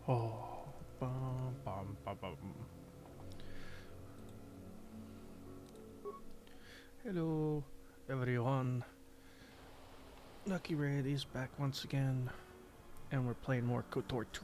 Oh, bum, bum, bum, bum. Hello, everyone. Lucky Red is back once again, and we're playing more KOTOR2.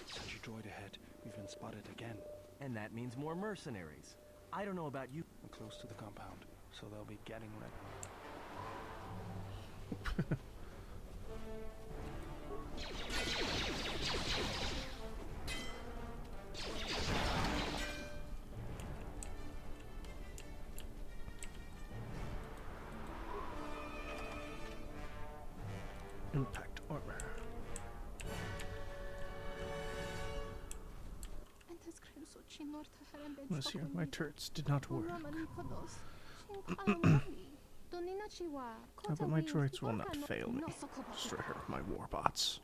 Sentry droid ahead. We've been spotted again. And that means more mercenaries. I don't know about you. We're close to the compound, so they'll be getting ready. Impact armor. This year, my turrets did not work. But my droids will not fail me. Destroy her with my warbots.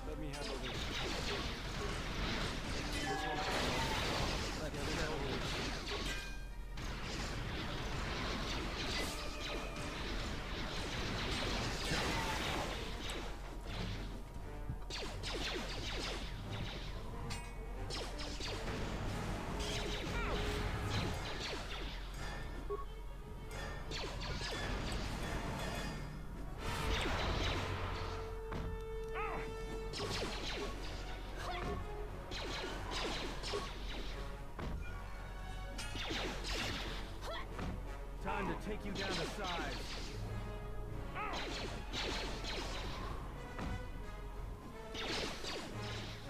Let me handle this. Time to take you down to size.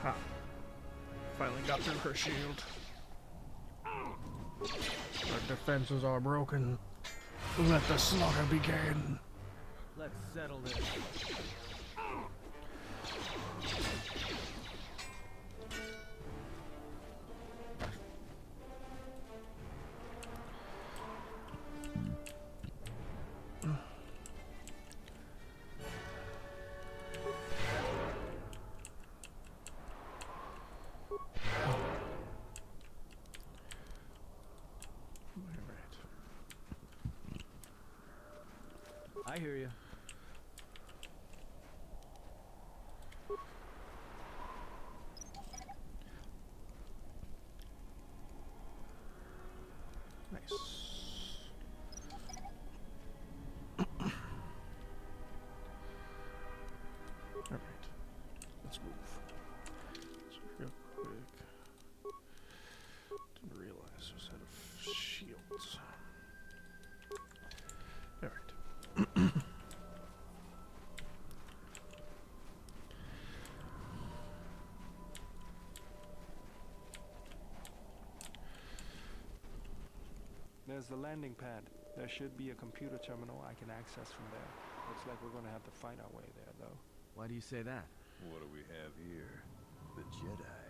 Ha. Finally got through her shield. Our defenses are broken. Let the slaughter begin. Let's settle this. I hear you. Nice. Alright. Let's move. So real quick. Didn't realize there's a set of shields. Alright. There's the landing pad. There should be a computer terminal I can access from there. Looks like we're gonna have to fight our way there, though. Why do you say that? What do we have here? The Jedi.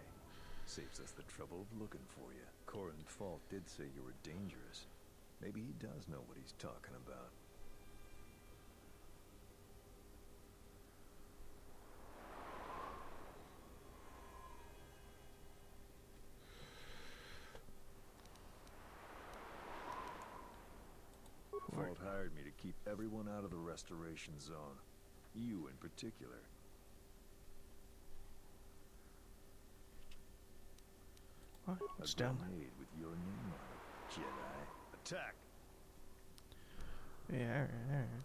Saves us the trouble of looking for you. Corin Falk did say you were dangerous. Maybe he does know what he's talking about. Falk hired me to keep everyone out of the restoration zone. You in particular. What? What's A down there? grenade with your name on it, Jedi. Attack! Yeah, alright, alright.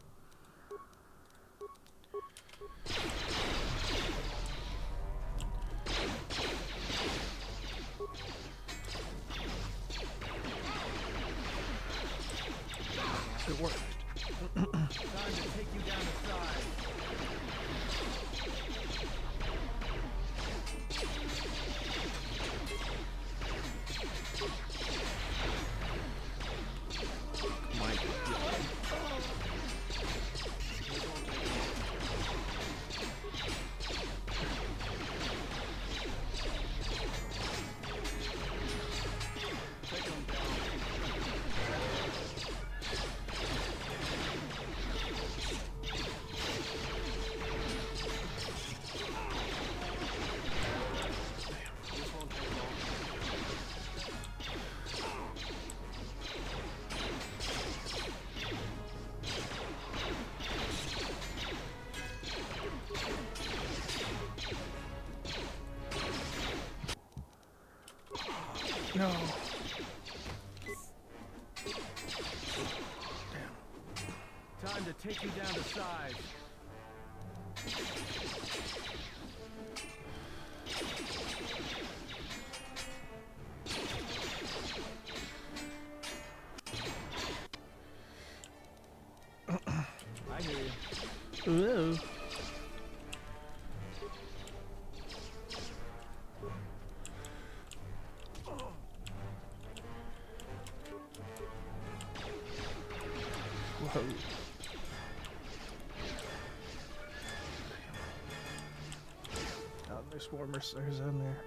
It worked. Time to take you down the side. My No. Time to take you down to size. I hear you. Ooh. Whoa. Oh, there's more mercenaries in there.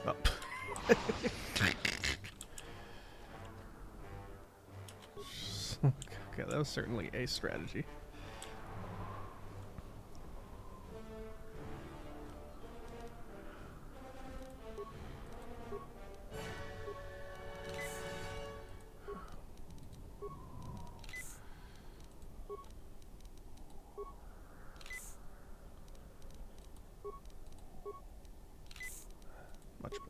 Up. Okay, that was certainly a strategy. Much better.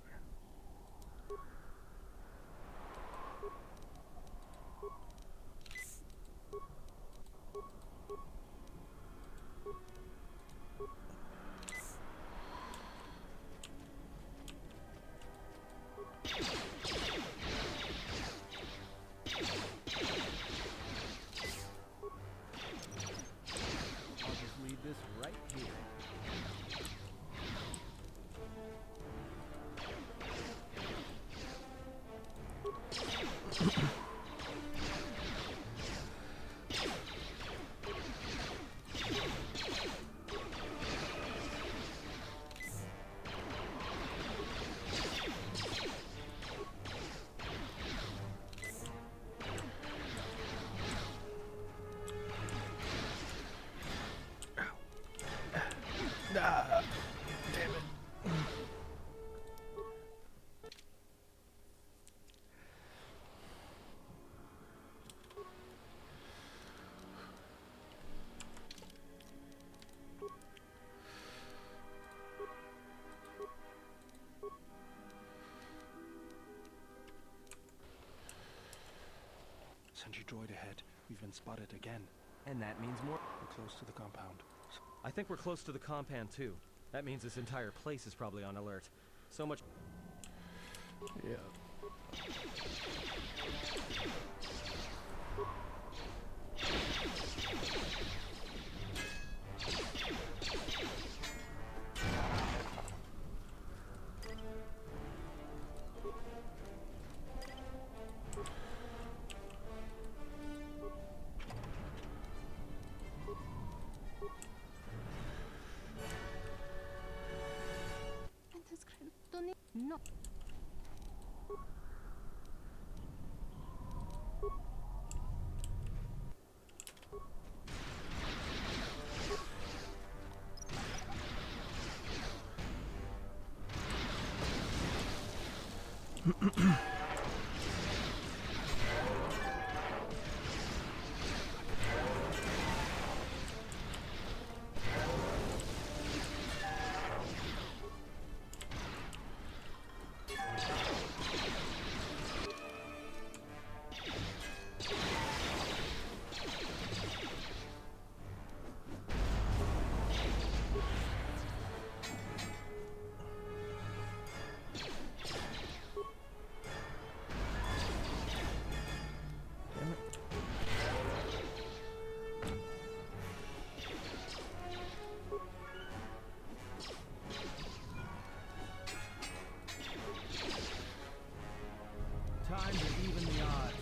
I'll just leave this right here. Ah, damn it. Sentry droid ahead. We've been spotted again. And that means more. We're close to the compound. I think we're close to the compound too. That means this entire place is probably on alert. So much. Yeah. No. Damn it. Time to even the odds.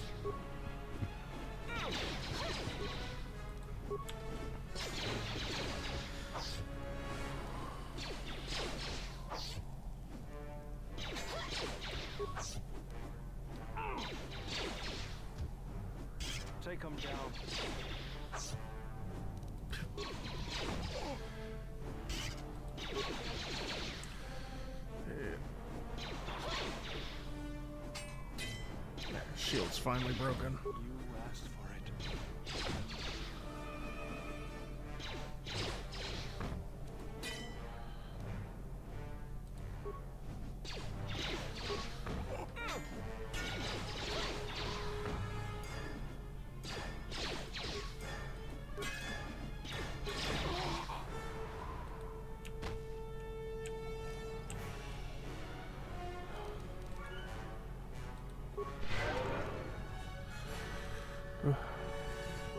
Take him down. Shield's finally broken. You asked for it.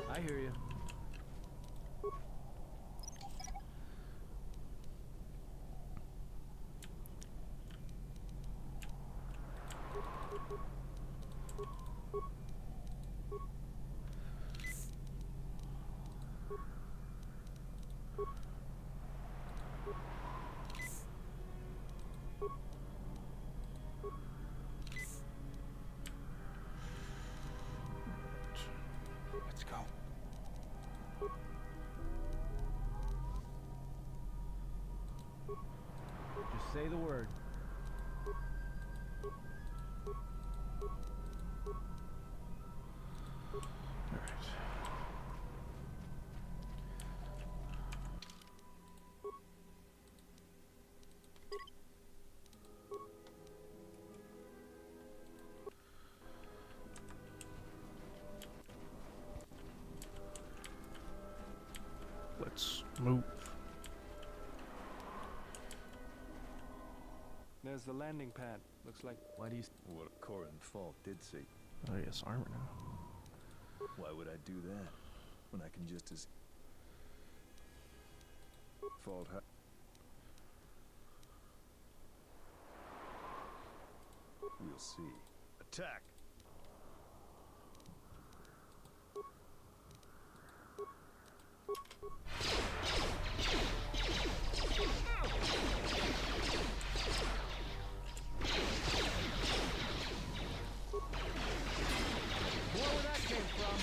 I hear you. Let's go. Just say the word. Alright. Let's move. There's the landing pad. Looks like Why do you... What Corin Fault did say. Oh yes, armor now. Why would I do that when I can just as Fault We'll see. Attack! Where that came from?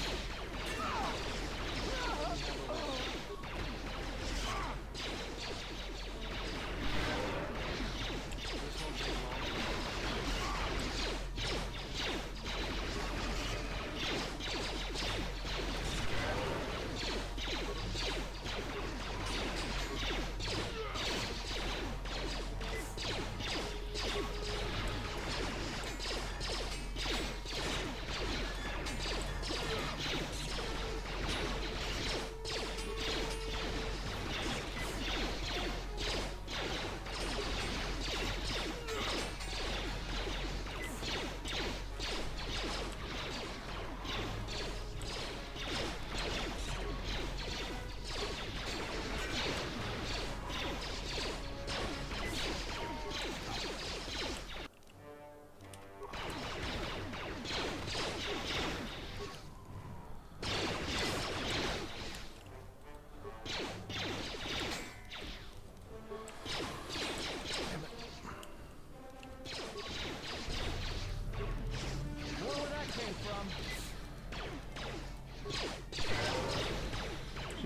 this won't take long.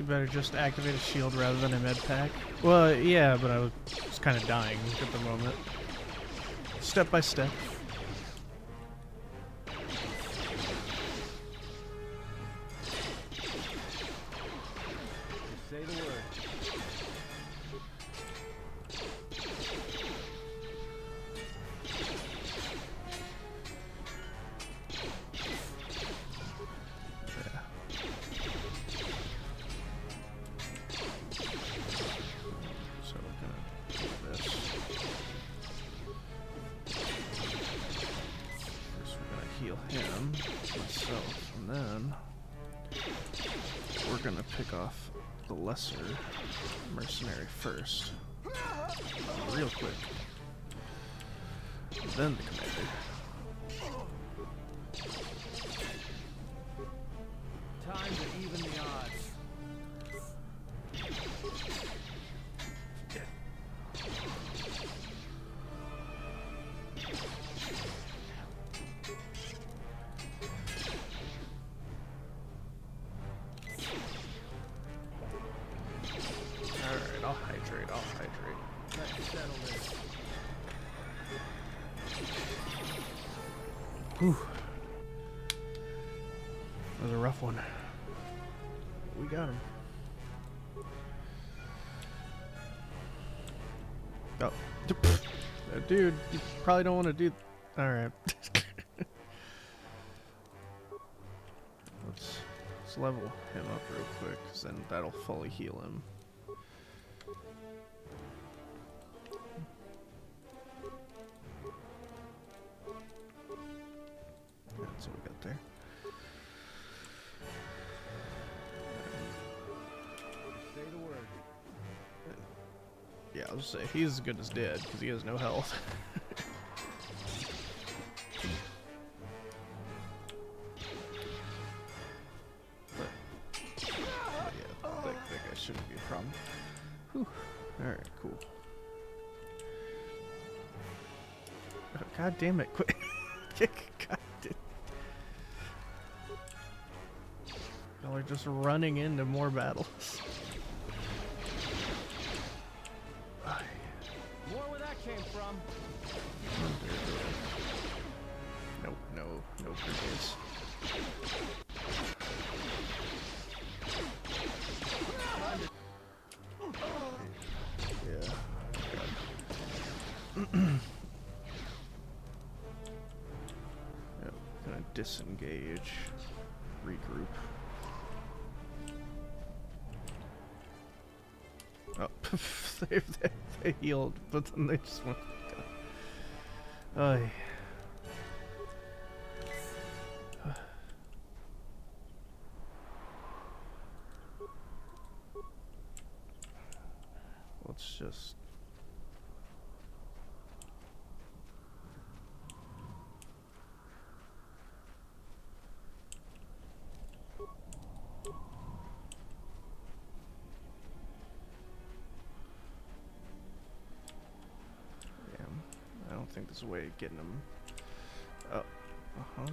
better just activate a shield rather than a med pack. Well, yeah, but I was kind of dying at the moment. Step by step. Say the word. So we're gonna do this. First we're gonna heal him, myself, and then we're gonna pick off the lesser mercenary first. Real quick. Then the commander. Time to even the odds. Alright, I'll hydrate. Let's settle this. Whew. That was a rough one. We got him. Oh. Dude, you probably don't want to do... Alright. Let's level him up real quick, because then that'll fully heal him. That's what we got there. Say the word. Yeah, I'll just say he's as good as dead because he has no health. but yeah, that guy shouldn't be a problem. Whew. Alright, cool. Oh, God damn it, quit. God damn. Y'all are just running into more battles. More where that came from. Nope, no previous. Yeah. Yep, gonna disengage, regroup. Oh, they healed, but then they just went. Ay. Let's just. I don't think there's a way of getting them. Oh. Uh-huh.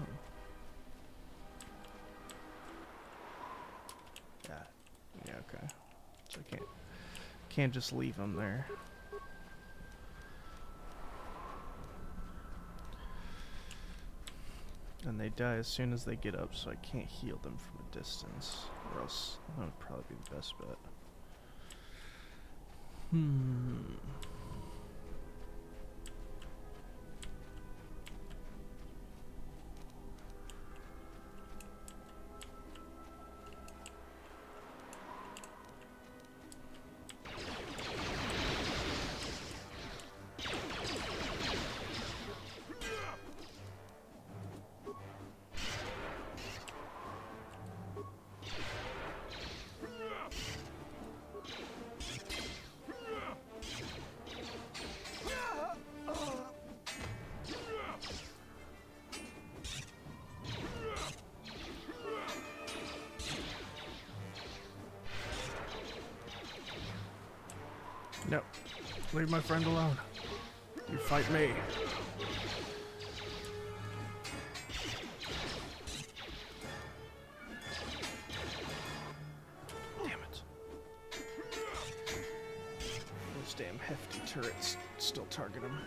Yeah, okay. So I can't just leave them there. And they die as soon as they get up, so I can't heal them from a distance. Or else that would probably be the best bet. No. Leave my friend alone. You fight me. Damn it. turrets still target him.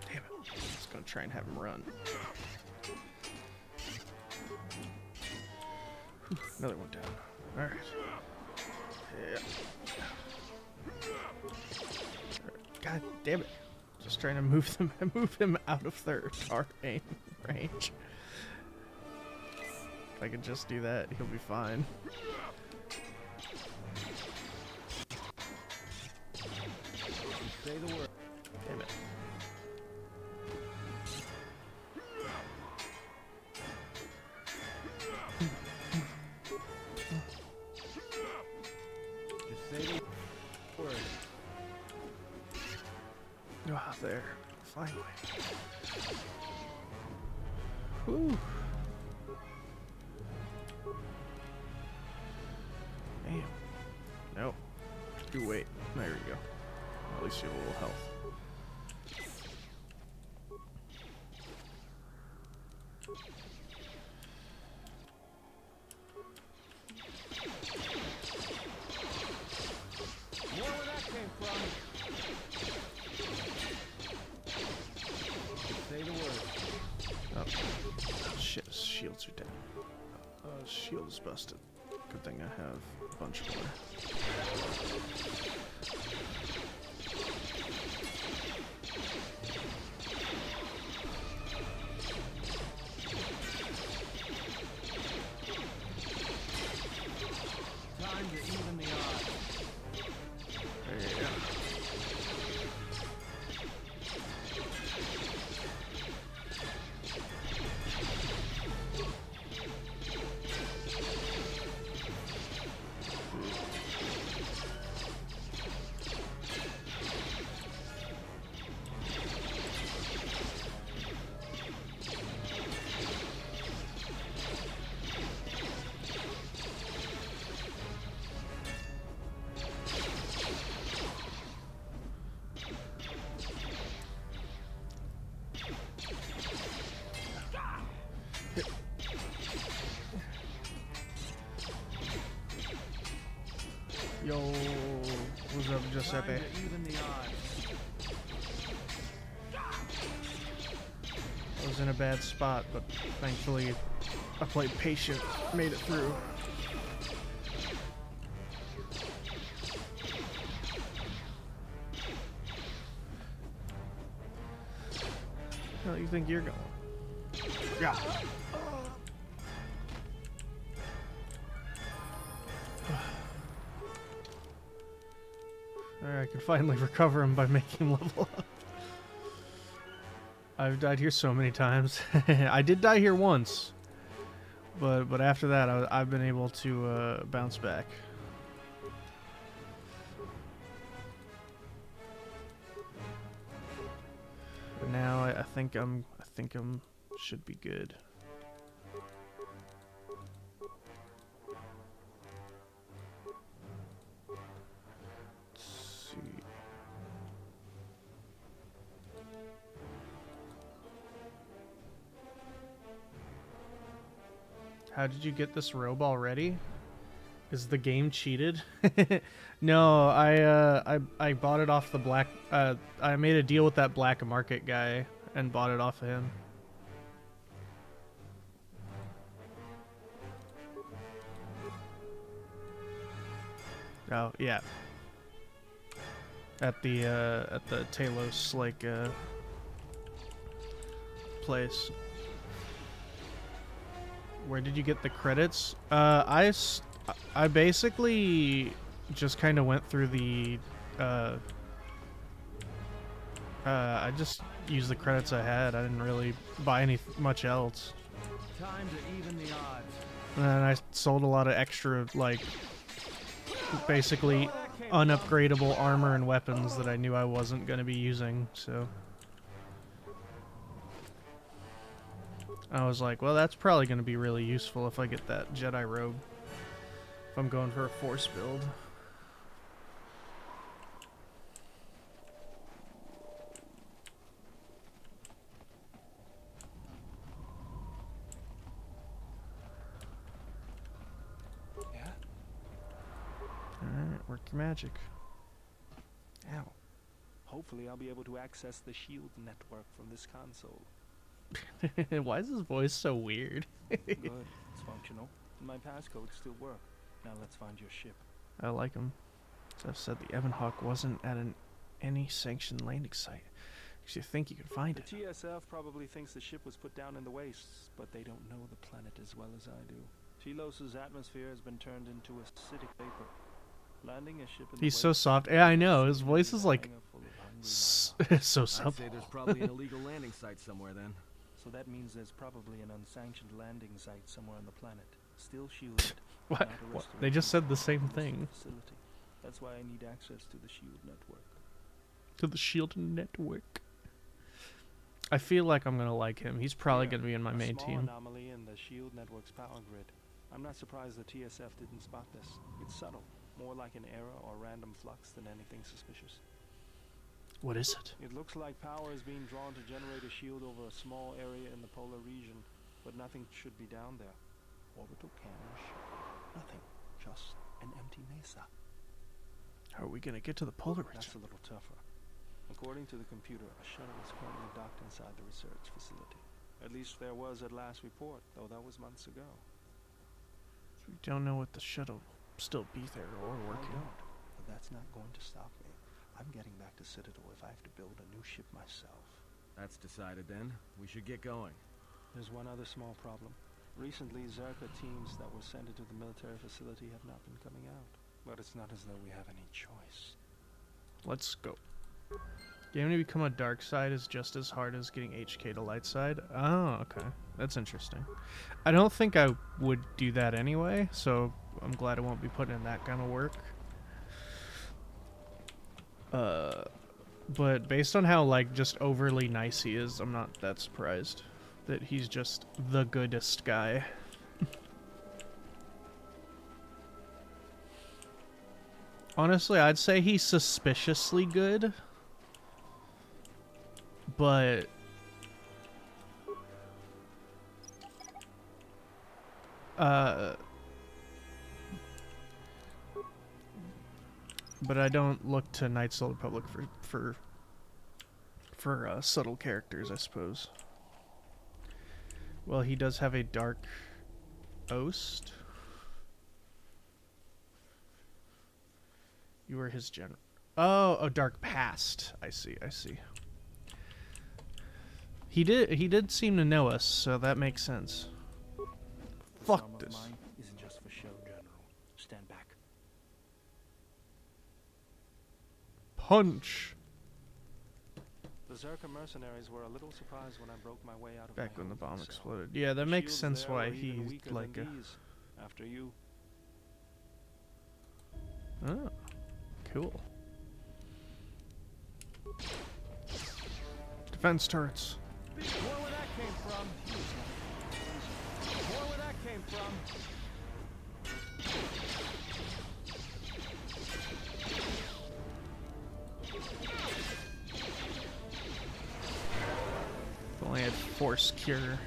Damn it. Just gonna try and have him run. Whew, another one down. Alright. Yeah. God damn it. Just trying to move him out of their aim range. If I could just do that, he'll be fine. Say the word. Damn it. Just say the word. Ah, there. Finally. Whew. Damn. Nope. You wait. There we go. At least you have a little health. More where that came from. Say the word. Oh. Shit, his shields are down. Shield is busted. Good thing I have a bunch more. Time to even the odds. Yeah. Yo, what's up, Giuseppe? Time to even the odds. I was in a bad spot, but thankfully I played patient, made it through. How do you think you're going? Yeah. Alright, I can finally recover him by making him level up. I've died here so many times. I did die here once, but after that I've been able to bounce back. But now I think I'm should be good. Let's see. How did you get this robe already? Is the game cheated? No, I bought it off the black. I made a deal with that black market guy and bought it off of him. Oh yeah. At the Talos place. Where did you get the credits? I basically just kind of went through the I just used the credits I had. I didn't really buy much else. Time to even the odds. And then I sold a lot of extra, like, basically unupgradable armor and weapons that I knew I wasn't going to be using, so. I was like, well, that's probably going to be really useful if I get that Jedi robe. If I'm going for a Force build. Yeah? Alright, work your magic. Ow. Hopefully I'll be able to access the shield network from this console. Why is his voice so weird? Good. It's functional. My passcodes still work. Now let's find your ship. I like him. As I've said, the Evanhawk wasn't at any sanctioned landing site. Because you think you could find The it. TSF probably thinks the ship was put down in the wastes, but they don't know the planet as well as I do. Telos' atmosphere has been turned into acidic vapor. Landing a ship in the He's so wastes soft. Yeah, I know. His voice is a like hangar full of hungry so I'd supple. say there's probably an illegal landing site somewhere then. So that means there's probably an unsanctioned landing site somewhere on the planet, still shielded. What? not a What? They restoration just said the same of this thing. Facility. That's why I need access to the shield network. To the Shield Network. I feel like I'm gonna like him. He's probably Here, gonna be in my a main small team. anomaly in the shield network's power grid. I'm not surprised the TSF didn't spot this. It's subtle, more like an error or random flux than anything suspicious. What is it? It looks like power is being drawn to generate a shield over a small area in the polar region, but nothing should be down there. Orbital cache. Nothing. Just an empty mesa. How are we gonna get to the polar region? That's a little tougher. According to the computer, a shuttle is currently docked inside the research facility. At least there was at last report, though that was months ago. We don't know what the shuttle still be there or I working. don't, but that's not going to stop me. I'm getting back to Citadel if I have to build a new ship myself. That's decided then. We should get going. There's one other small problem. Recently, Zerka teams that were sent into the military facility have not been coming out. But it's not as though we have any choice. Let's go. Getting to become a dark side is just as hard as getting HK to light side. Oh, okay. That's interesting. I don't think I would do that anyway, so I'm glad I won't be putting in that kind of work. But based on how, like, just overly nice he is, I'm not that surprised that he's just the goodest guy. Honestly, I'd say he's suspiciously good. But I don't look to Knights of the Republic for subtle characters, I suppose. Well, he does have a dark oast. You were his general. Oh, a dark past. I see. He did seem to know us, so that makes sense. Fuck arm of this. mine isn't just for show, General. Stand back. Punch. The Zerka mercenaries were a little surprised when I broke my way out of Back my when the bomb holding cell. exploded. Yeah, that The makes shields sense there why were even he's weaker like than a... these. After you. Oh, cool. Defense turrets. More where that came from. More where that came from. If only I had force cure.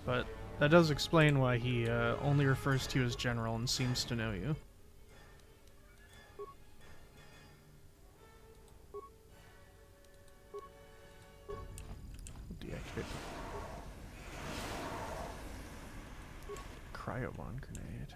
But that does explain why he only refers to you as general and seems to know you. Deactivate. Cryobomb grenade.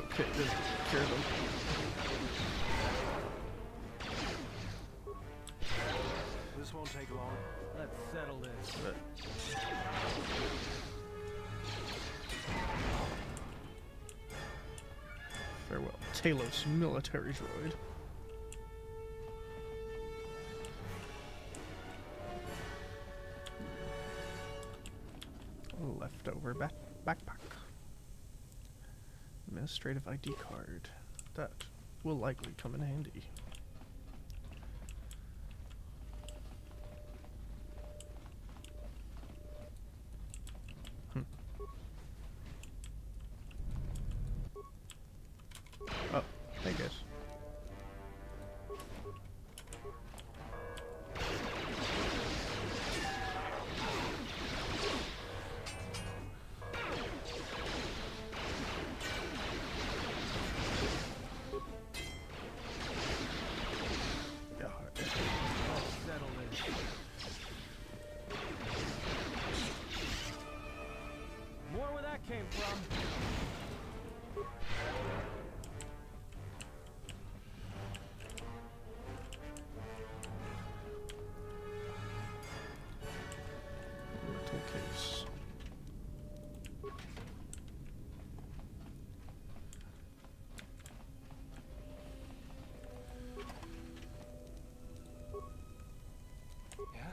Okay, this cure them. This won't take long. Let's settle this. Farewell, Talos military droid. Leftover backpack. Administrative ID card. That will likely come in handy. Oh, hey guys. More where that came from. Metal case. Yeah?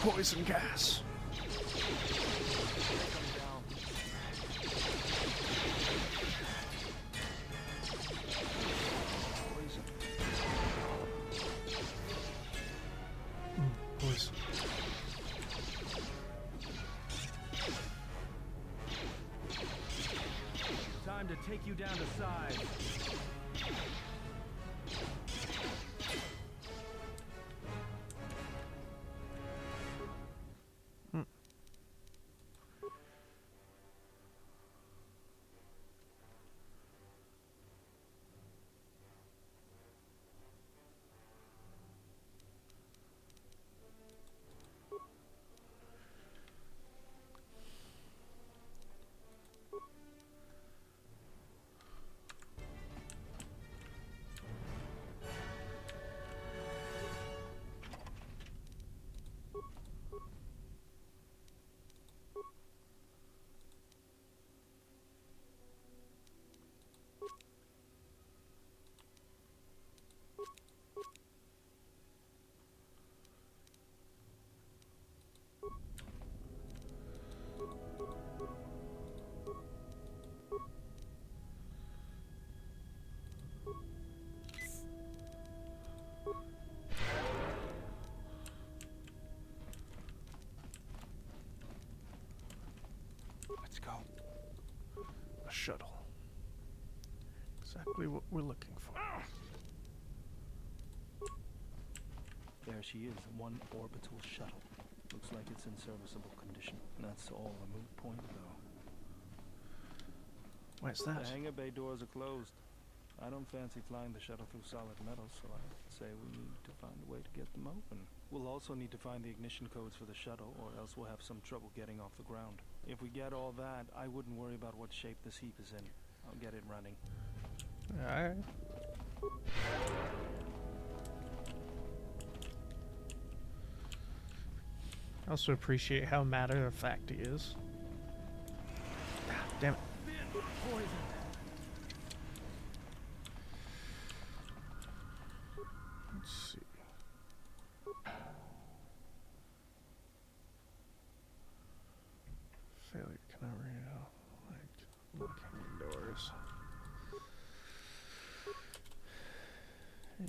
Poison gas. Poison. Time to take you down to size. Let's go. A shuttle. Exactly what we're looking for. There she is, one orbital shuttle. Looks like it's in serviceable condition. That's all a moot point, though. Where's that? The hangar bay doors are closed. I don't fancy flying the shuttle through solid metal, so I'd say we need to find a way to get them open. We'll also need to find the ignition codes for the shuttle, or else we'll have some trouble getting off the ground. If we get all that, I wouldn't worry about what shape this heap is in. I'll get it running. Alright. I also appreciate how matter of fact he is. Ah, damn it. Let's see. Failure cannot read out. Like locking doors.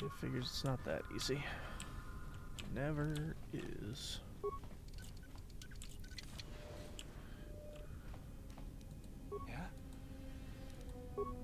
It figures it's not that easy. Never is. Yeah? Ooh.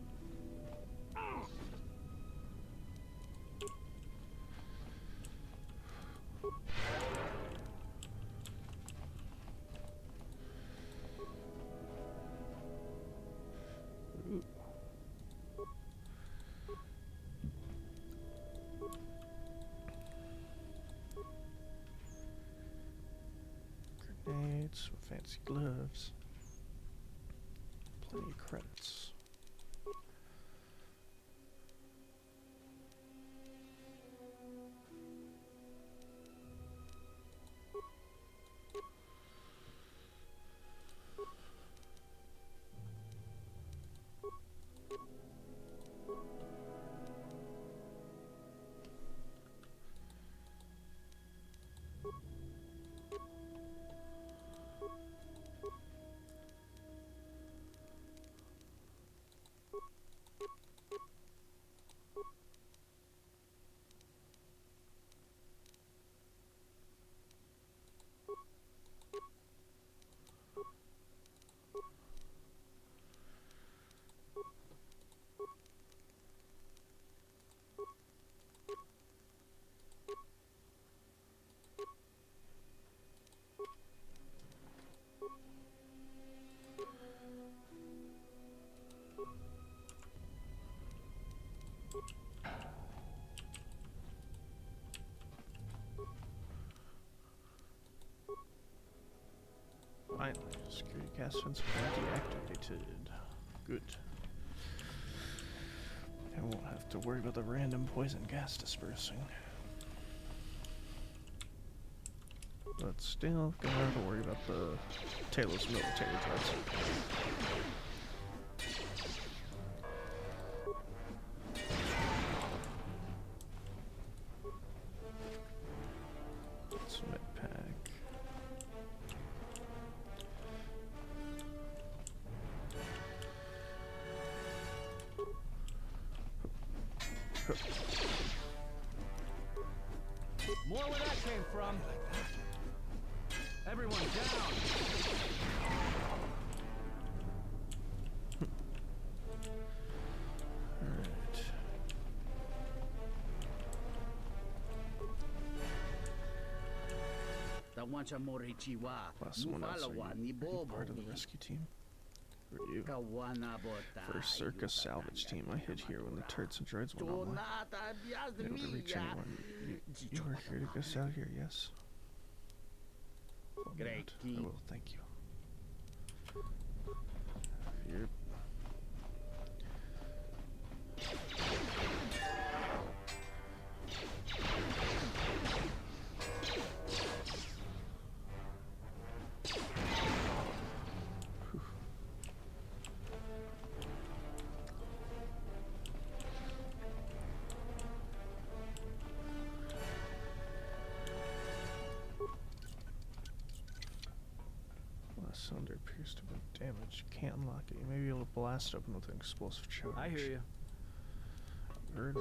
Grenades with fancy gloves. Plenty of credits. Finally, security gas fence deactivated. Good. I won't have to worry about the random poison gas dispersing. But still, gonna have to worry about the Taylor's military threats. Med pack. More where that came from. Everyone down. Alright. Last one else. Are you part of the rescue team? Who are you? First circus salvage team. I hid here when the turrets and droids went online. Able to reach anyone. You are here to get us out here, yes? Great. I will, thank you. Here. Cylinder appears to be damaged. Can't unlock it. You may be able to blast open with an explosive charge. I hear you. Heard.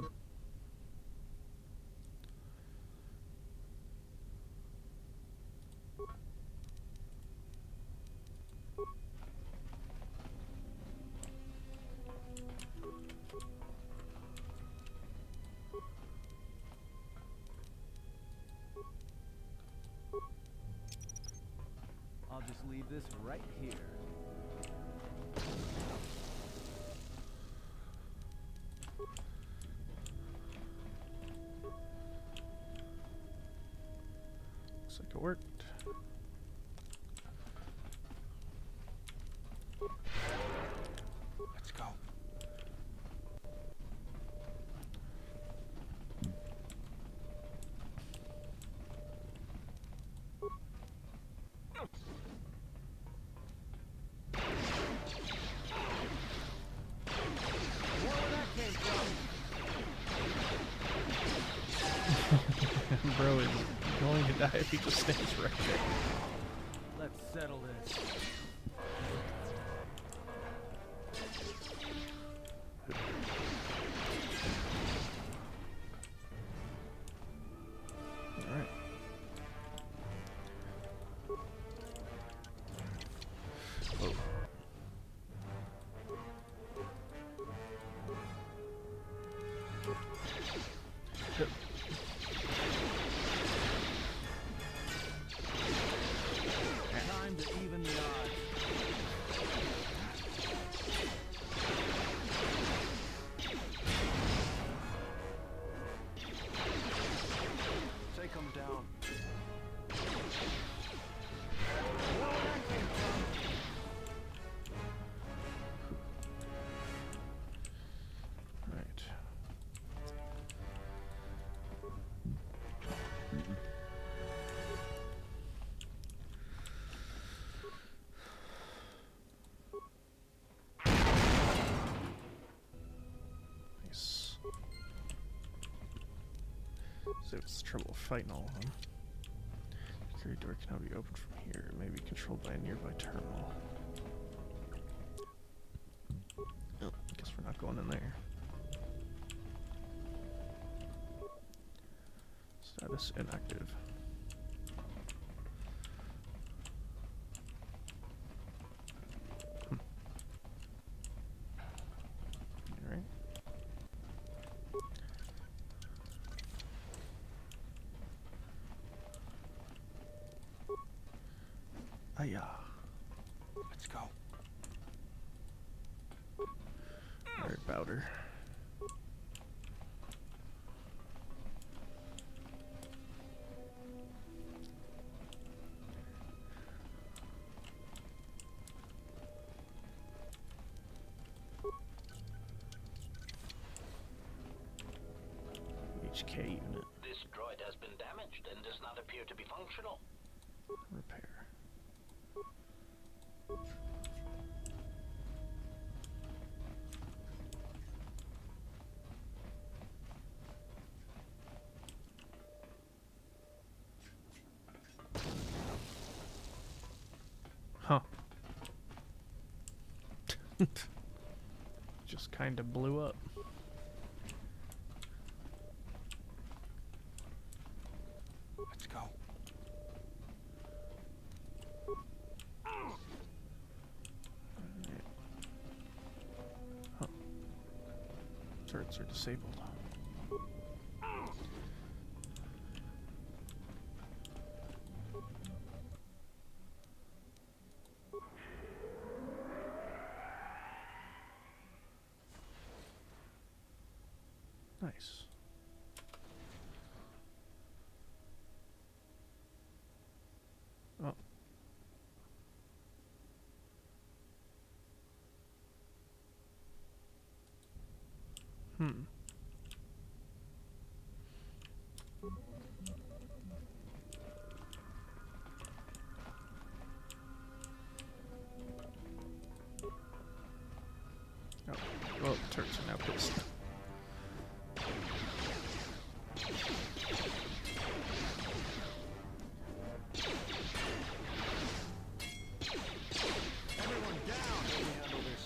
I'll just leave this right here. Looks like it worked. Let's go. Bro is going to die if he just stays right there. Let's settle this. save us the trouble of fighting all of them. Security door cannot be opened from here. It may be controlled by a nearby terminal. Oh, guess we're not going in there. Status inactive. Alright. Aya. Let's go. Alright, Bowder. HK unit. This droid has been damaged and does not appear to be functional. Repair. Huh. Just kind of blew up. Let's go. Huh. Turrets are disabled. Nice. Oh. Hmm. Oh, well, the turrets are now pissed. Everyone down. Let me handle this.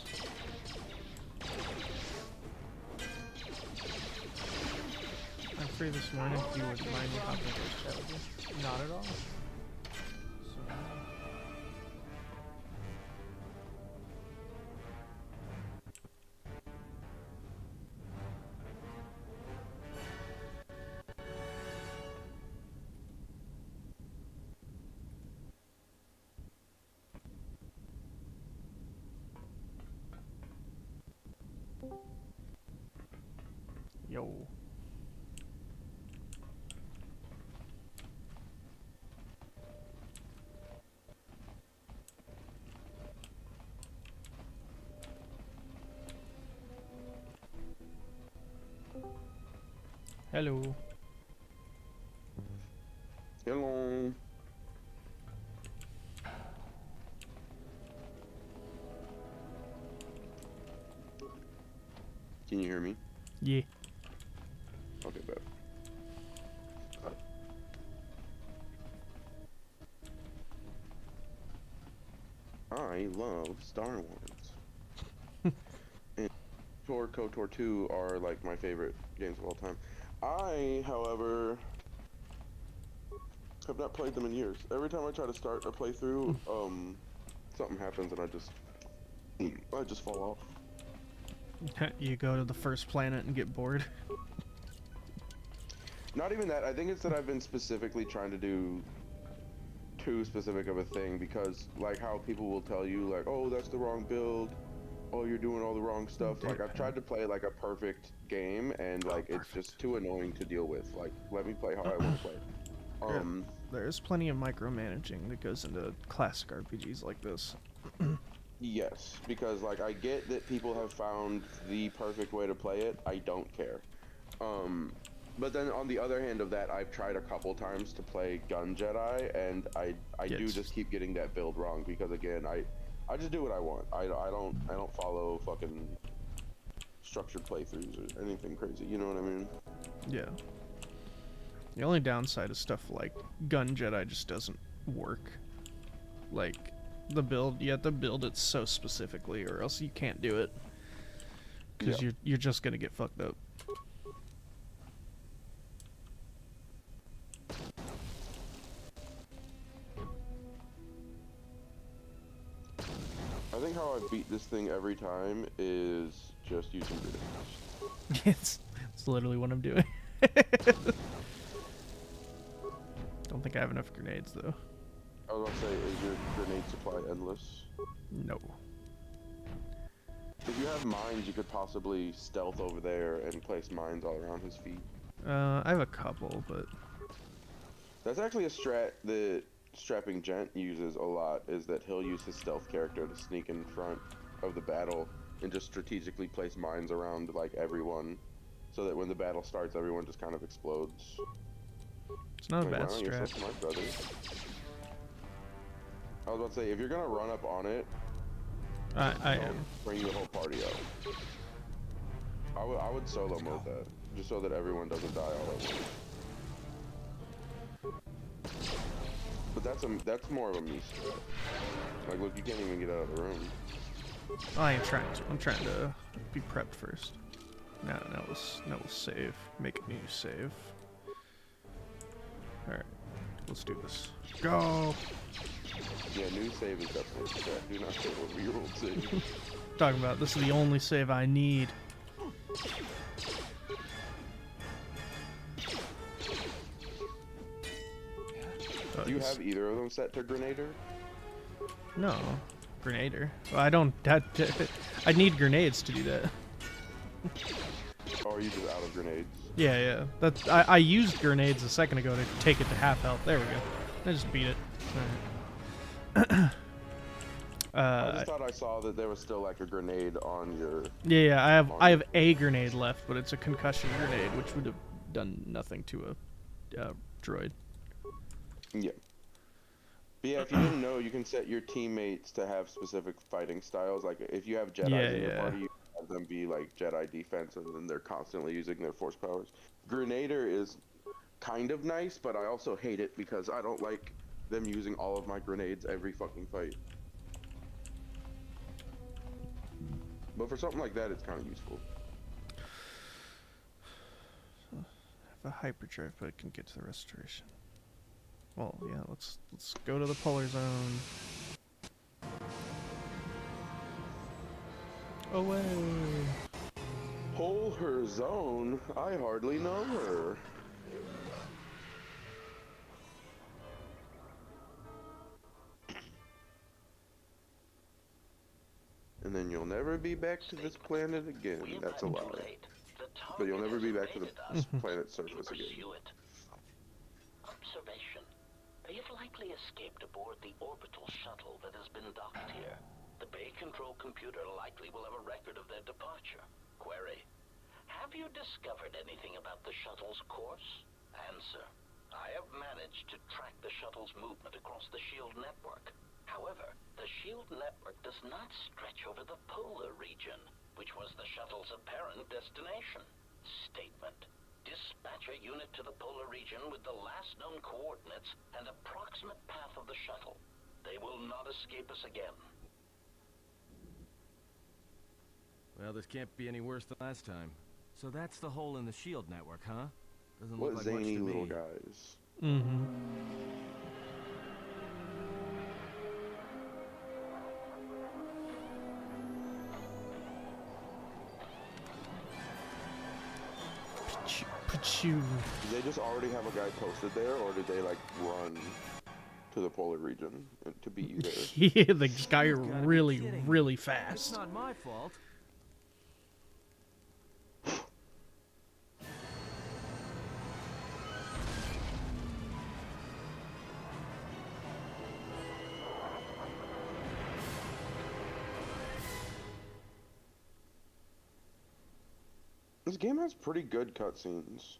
I'm free this morning if you wouldn't mind me hopping to chat with you. Not at all. So, yo. Hello. Hello. Can you hear me? Yeah. Okay, bet. I love Star Wars. And KOTOR2 are like my favorite games of all time. I, however, have not played them in years. Every time I try to start a playthrough, something happens and I just fall off. You go to the first planet and get bored. Not even that. I think it's that I've been specifically trying to do too specific of a thing, because like how people will tell you like, oh, that's the wrong build, oh, you're doing all the wrong stuff. Like I've tried to play like a perfect game and like it's just too annoying to deal with. Like let me play how I want to play. There's plenty of micromanaging that goes into classic RPGs like this. Yes, because like I get that people have found the perfect way to play it. I don't care. But then on the other hand of that, I've tried a couple times to play Gun Jedi, and I do just keep getting that build wrong, because again, I just do what I want. I don't follow fucking structured playthroughs or anything crazy. You know what I mean? Yeah. The only downside is stuff like Gun Jedi just doesn't work. Like, the build, you have to build it so specifically or else you can't do it. Because you're just gonna get fucked up. I think how I beat this thing every time is just using grenades. It's literally what I'm doing. Don't think I have enough grenades though. I was about to say, is your grenade supply endless? No. If you have mines, you could possibly stealth over there and place mines all around his feet. I have a couple, but That's actually a strat that Strapping Gent uses a lot, is that he'll use his stealth character to sneak in front of the battle and just strategically place mines around like everyone, so that when the battle starts, everyone just kind of explodes. it's not a bad Wow, you're so strat. smart, brother. I was about to say, if you're gonna run up on it, I don't am. bring your whole party out. I would solo mode that, just so that everyone doesn't die all at once. But that's more of a me strat. Like, look, you can't even get out of the room. I ain't trying to. I'm trying to be prepped first. Now we'll save. Make a new save. Alright. Let's do this. Go! Yeah, new save is definitely a strat. Do not save over your old save. Talking about this is the only save I need. Do you have either of them set to Grenader? No. Grenader. Well, I don't. I need grenades to do that. Or are you just out of grenades? Yeah. I used grenades a second ago to take it to half health. There we go. I just beat it. Alright. I just thought I saw that there was still like a grenade on your... Yeah, I have a grenade left, but it's a concussion grenade, which would have done nothing to a droid. Yeah. But yeah, if you didn't know, you can set your teammates to have specific fighting styles. Like, if you have Jedi in your party, you have them be like Jedi defense, and then they're constantly using their force powers. Grenader is kind of nice, but I also hate it because I don't like them using all of my grenades every fucking fight. But for something like that, it's kind of useful. I have a hyperdrive, but it can get to the restoration. Well, yeah, let's go to the polar zone. Away. Polar zone? I hardly know her. And then you'll never be back to this planet again. That's a lie. But you'll never be back to this planet's surface again. Observation. They have likely escaped aboard the orbital shuttle that has been docked here. The bay control computer likely will have a record of their departure. Query. Have you discovered anything about the shuttle's course? Answer. I have managed to track the shuttle's movement across the SHIELD network. However, the SHIELD network does not stretch over the polar region, which was the shuttle's apparent destination. Statement. Dispatch a unit to the polar region with the last known coordinates and approximate path of the shuttle. They will not escape us again. Well, this can't be any worse than last time. So that's the hole in the SHIELD network, huh? Doesn't What look like much zany to little me. guys. Mm-hmm. Pachoo. Did they just already have a guy posted there, or did they like run to the polar region to beat you there? Yeah, the guy You've gotta be really, kidding. really It's fast. not my fault. This game has pretty good cutscenes,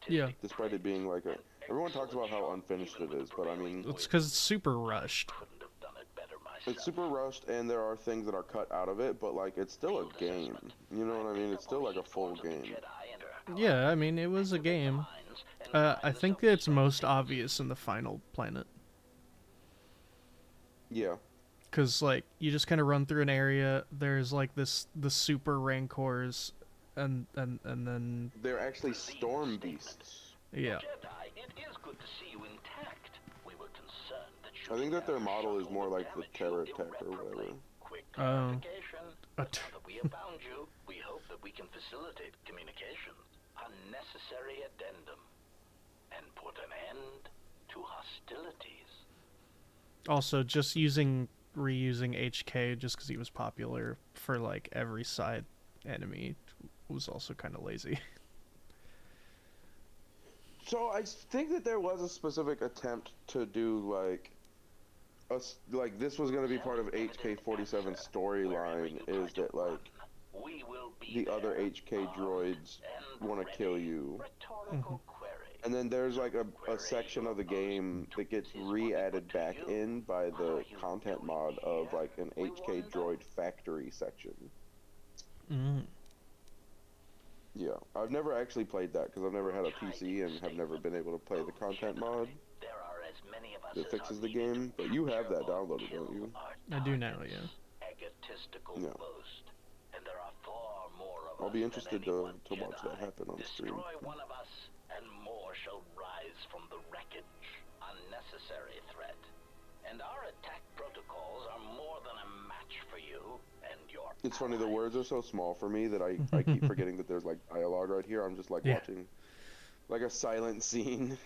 Yeah, despite it being like a... Everyone talks about how unfinished it is, but I mean, it's because it's super rushed. Couldn't have done it better myself. it's super rushed and there are things that are cut out of it, but like, it's still a game. You know what I mean? It's still like a full game. Yeah, I mean, it was a game. I think it's most obvious in the final planet. Yeah. Because, like, you just kind of run through an area, there's, like, the super rancors, and then... They're actually storm beasts. Yeah. Jedi, it is good to see you intact. We were concerned that I think that their shooting down model the is more shuttle like the would Terror damage you Tech or whatever. irreparably. Quick Oh. clarification. Now that we have found you, we hope that we can facilitate communication. Unnecessary addendum. And put an end to hostilities. Also, just reusing HK just because he was popular for, like, every side enemy was also kind of lazy. So I think that there was a specific attempt to do like this was going to be part of HK-47's storyline, is that like the other HK droids want to kill you. And then there's like a section of the game that gets re-added back in by the content mod of like an HK droid factory section. Yeah, I've never actually played that because I've never had a PC and have never been able to play the content mod that fixes the game. But you have that downloaded, don't you? I do now, yeah. Yeah. I'll be interested to watch that happen on stream. Destroy one of us, and more shall rise from the wreckage. Unnecessary threat. And our attack protocols are more than a match for you and your It's funny, the words are so small for me that I keep forgetting that there's like dialogue right here. I'm just like watching like a silent scene.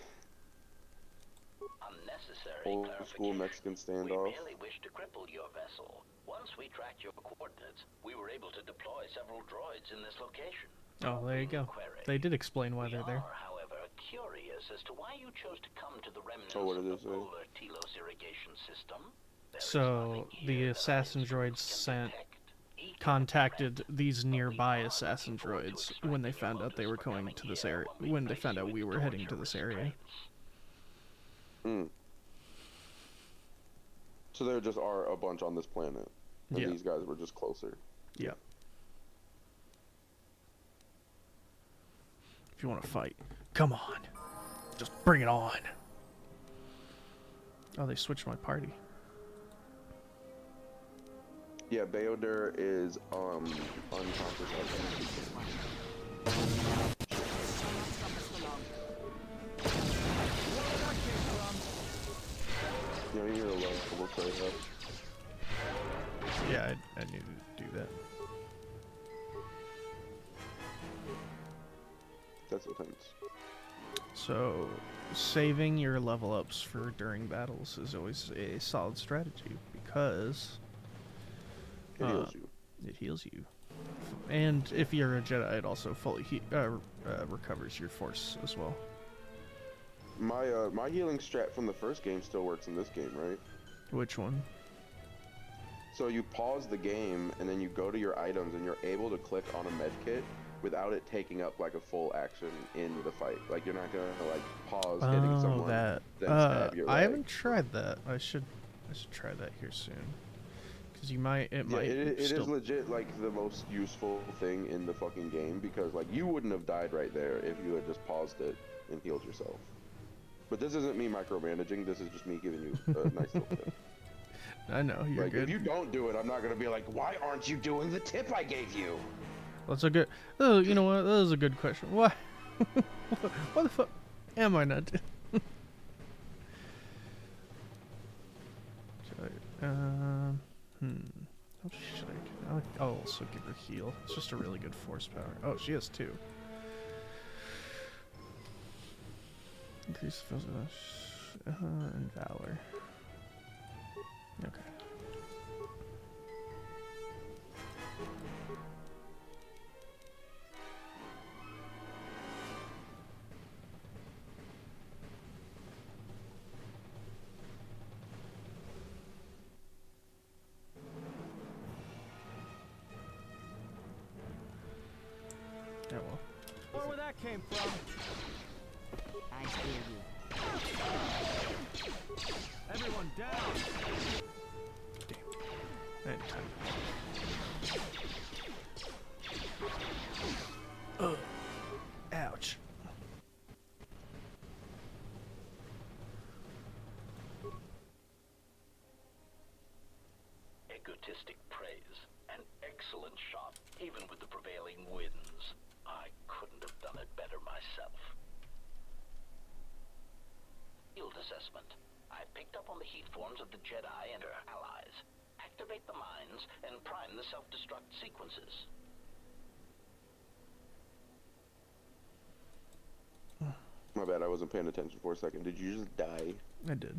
Unnecessary Old school Mexican standoff. We merely wish to cripple your vessel. Once we tracked your coordinates, we were able to deploy several droids in this location. Oh, there you go. They did explain why they're there. However, curious as to why you chose to come to the remnants Oh, what of did the it say? polar Telos irrigation system. So, the assassin droids contacted these nearby assassin droids when they found out they were going to this area, when they found out we were heading to this area. So there just are a bunch on this planet, and Yeah. these guys were just closer. Yeah. If you want to fight, come on. Just bring it on. Oh, they switched my party. Yeah, Bayodir is unconscious. You know, you're a level play up. Yeah, I needed to do that. That's intense. So, saving your level ups for during battles is always a solid strategy because It heals you. It heals you. And if you're a Jedi, it also fully recovers your force as well. My healing strat from the first game still works in this game, right? Which one? So you pause the game and then you go to your items and you're able to click on a med kit without it taking up like a full action in the fight. Like you're not gonna like pause hitting someone. That. Then stab your I leg. haven't tried that. I should try that here soon. Because you might. It might. It still... is legit like the most useful thing in the fucking game because like you wouldn't have died right there if you had just paused it and healed yourself. But this isn't me micromanaging. This is just me giving you a nice little tip. I know you're like good. if you don't do it, I'm not gonna be like, why aren't you doing the tip I gave you? That's a good. Oh, you know what? That is a good question. Why? Why the fuck am I not? Should I, How should I? I'll also give her heal. It's just a really good force power. Oh, she has 2. Increase and valor. Okay. Yeah, well. Or where that came from. I hear you. Everyone down. Damn. Ugh. Ouch. artistic praise. An excellent shot, even with the prevailing winds. I couldn't have done it better myself. Field assessment. I picked up on the heat forms of the Jedi and their allies. Activate the mines and prime the self-destruct sequences. My bad, I wasn't paying attention for a second. Did you just die? I did.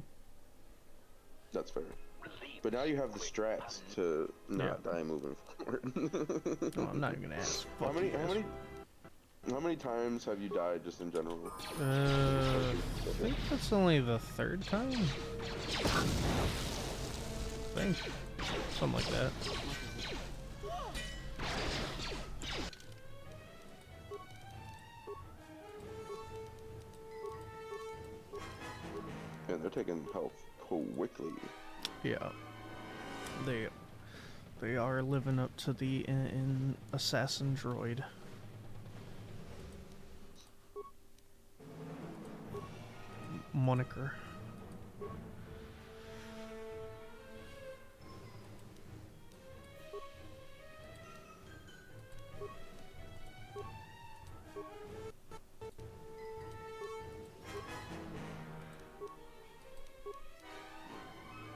That's fair. But now you have the strats to not die moving forward. No, I'm not even gonna ask. How many times have you died just in general? I think that's only the third time. I think something like that. And they're taking health quickly. Yeah, they are living up to the in assassin droid. Moniker.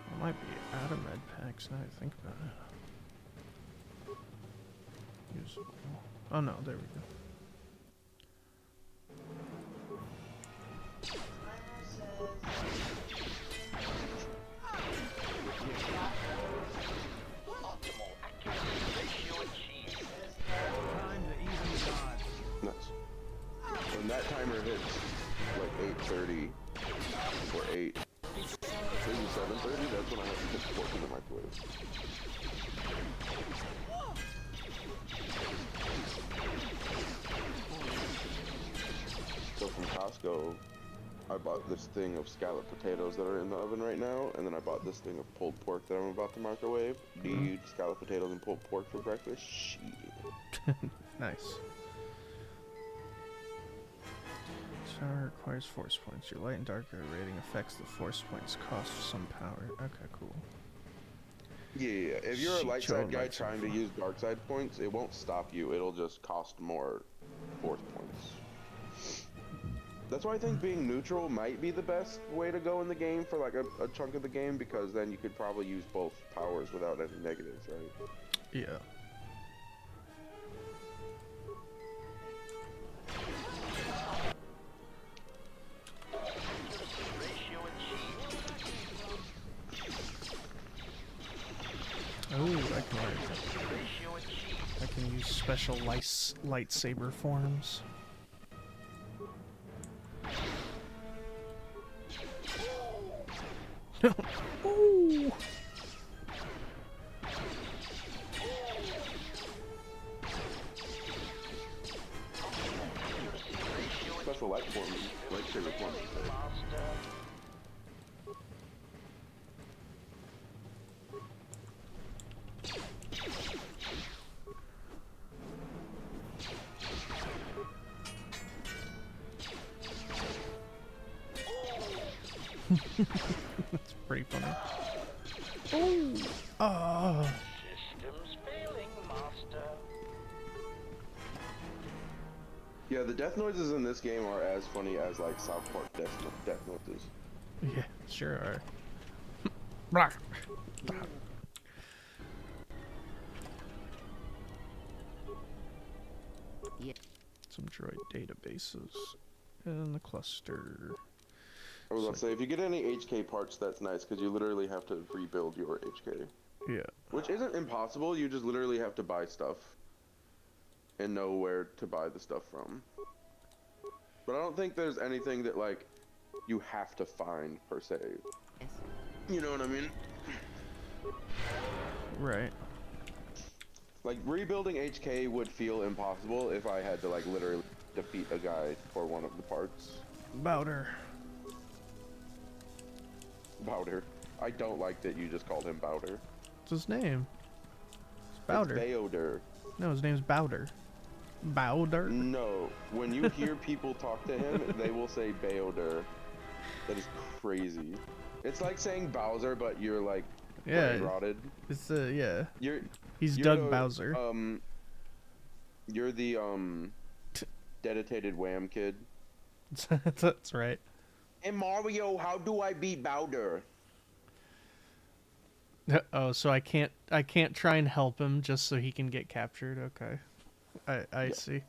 I might be out of med packs now I think about it. Usable. Oh no, there we go. Nice. When that timer hits like 8:30 or 8, maybe 7:30, that's when I have to put the fork in the microwave. So from Costco, I bought this thing of scalloped potatoes that are in the oven right now, and then I bought this thing of pulled pork that I'm about to microwave. Do you eat scalloped potatoes and pulled pork for breakfast? Shit. Nice. Tower requires force points. Your light and dark rating affects the force points cost of some power. Okay, cool. Yeah. If you're a light Show side guy light side trying to use dark side points, it won't stop you. It'll just cost more force points. That's why I think being neutral might be the best way to go in the game for like a chunk of the game, because then you could probably use both powers without any negatives, right? Yeah. Oh, I can use special lightsaber forms. Ooh. Special light form, lightsaber form. That's pretty funny. Oh! Oh! Systems failing, Master. Yeah, the death noises in this game are as funny as like South Park death noises. Yeah, sure are. Blah. Yeah. Some droid databases in the cluster. I was about to say, if you get any HK parts, that's nice, because you literally have to rebuild your HK. Yeah. Which isn't impossible, you just literally have to buy stuff. And know where to buy the stuff from. But I don't think there's anything that, like, you have to find, per se. Yes. You know what I mean? Right. Like, rebuilding HK would feel impossible if I had to, like, literally defeat a guy for one of the parts. Bowder. Bowder. I don't like that you just called him Bowder. What's his name? It's Bowder. It's Bayoder. No, his name's Bowder. Bowder? No. When you hear people talk to him, they will say Bayoder. That is crazy. It's like saying Bowser, but you're like Yeah. brain rotted. It's yeah. You're He's you're Doug the, Bowser. You're the dedicated Wham kid. That's right. Hey Mario, how do I beat Bowser? Oh, so I can't try and help him just so he can get captured. Okay. I see.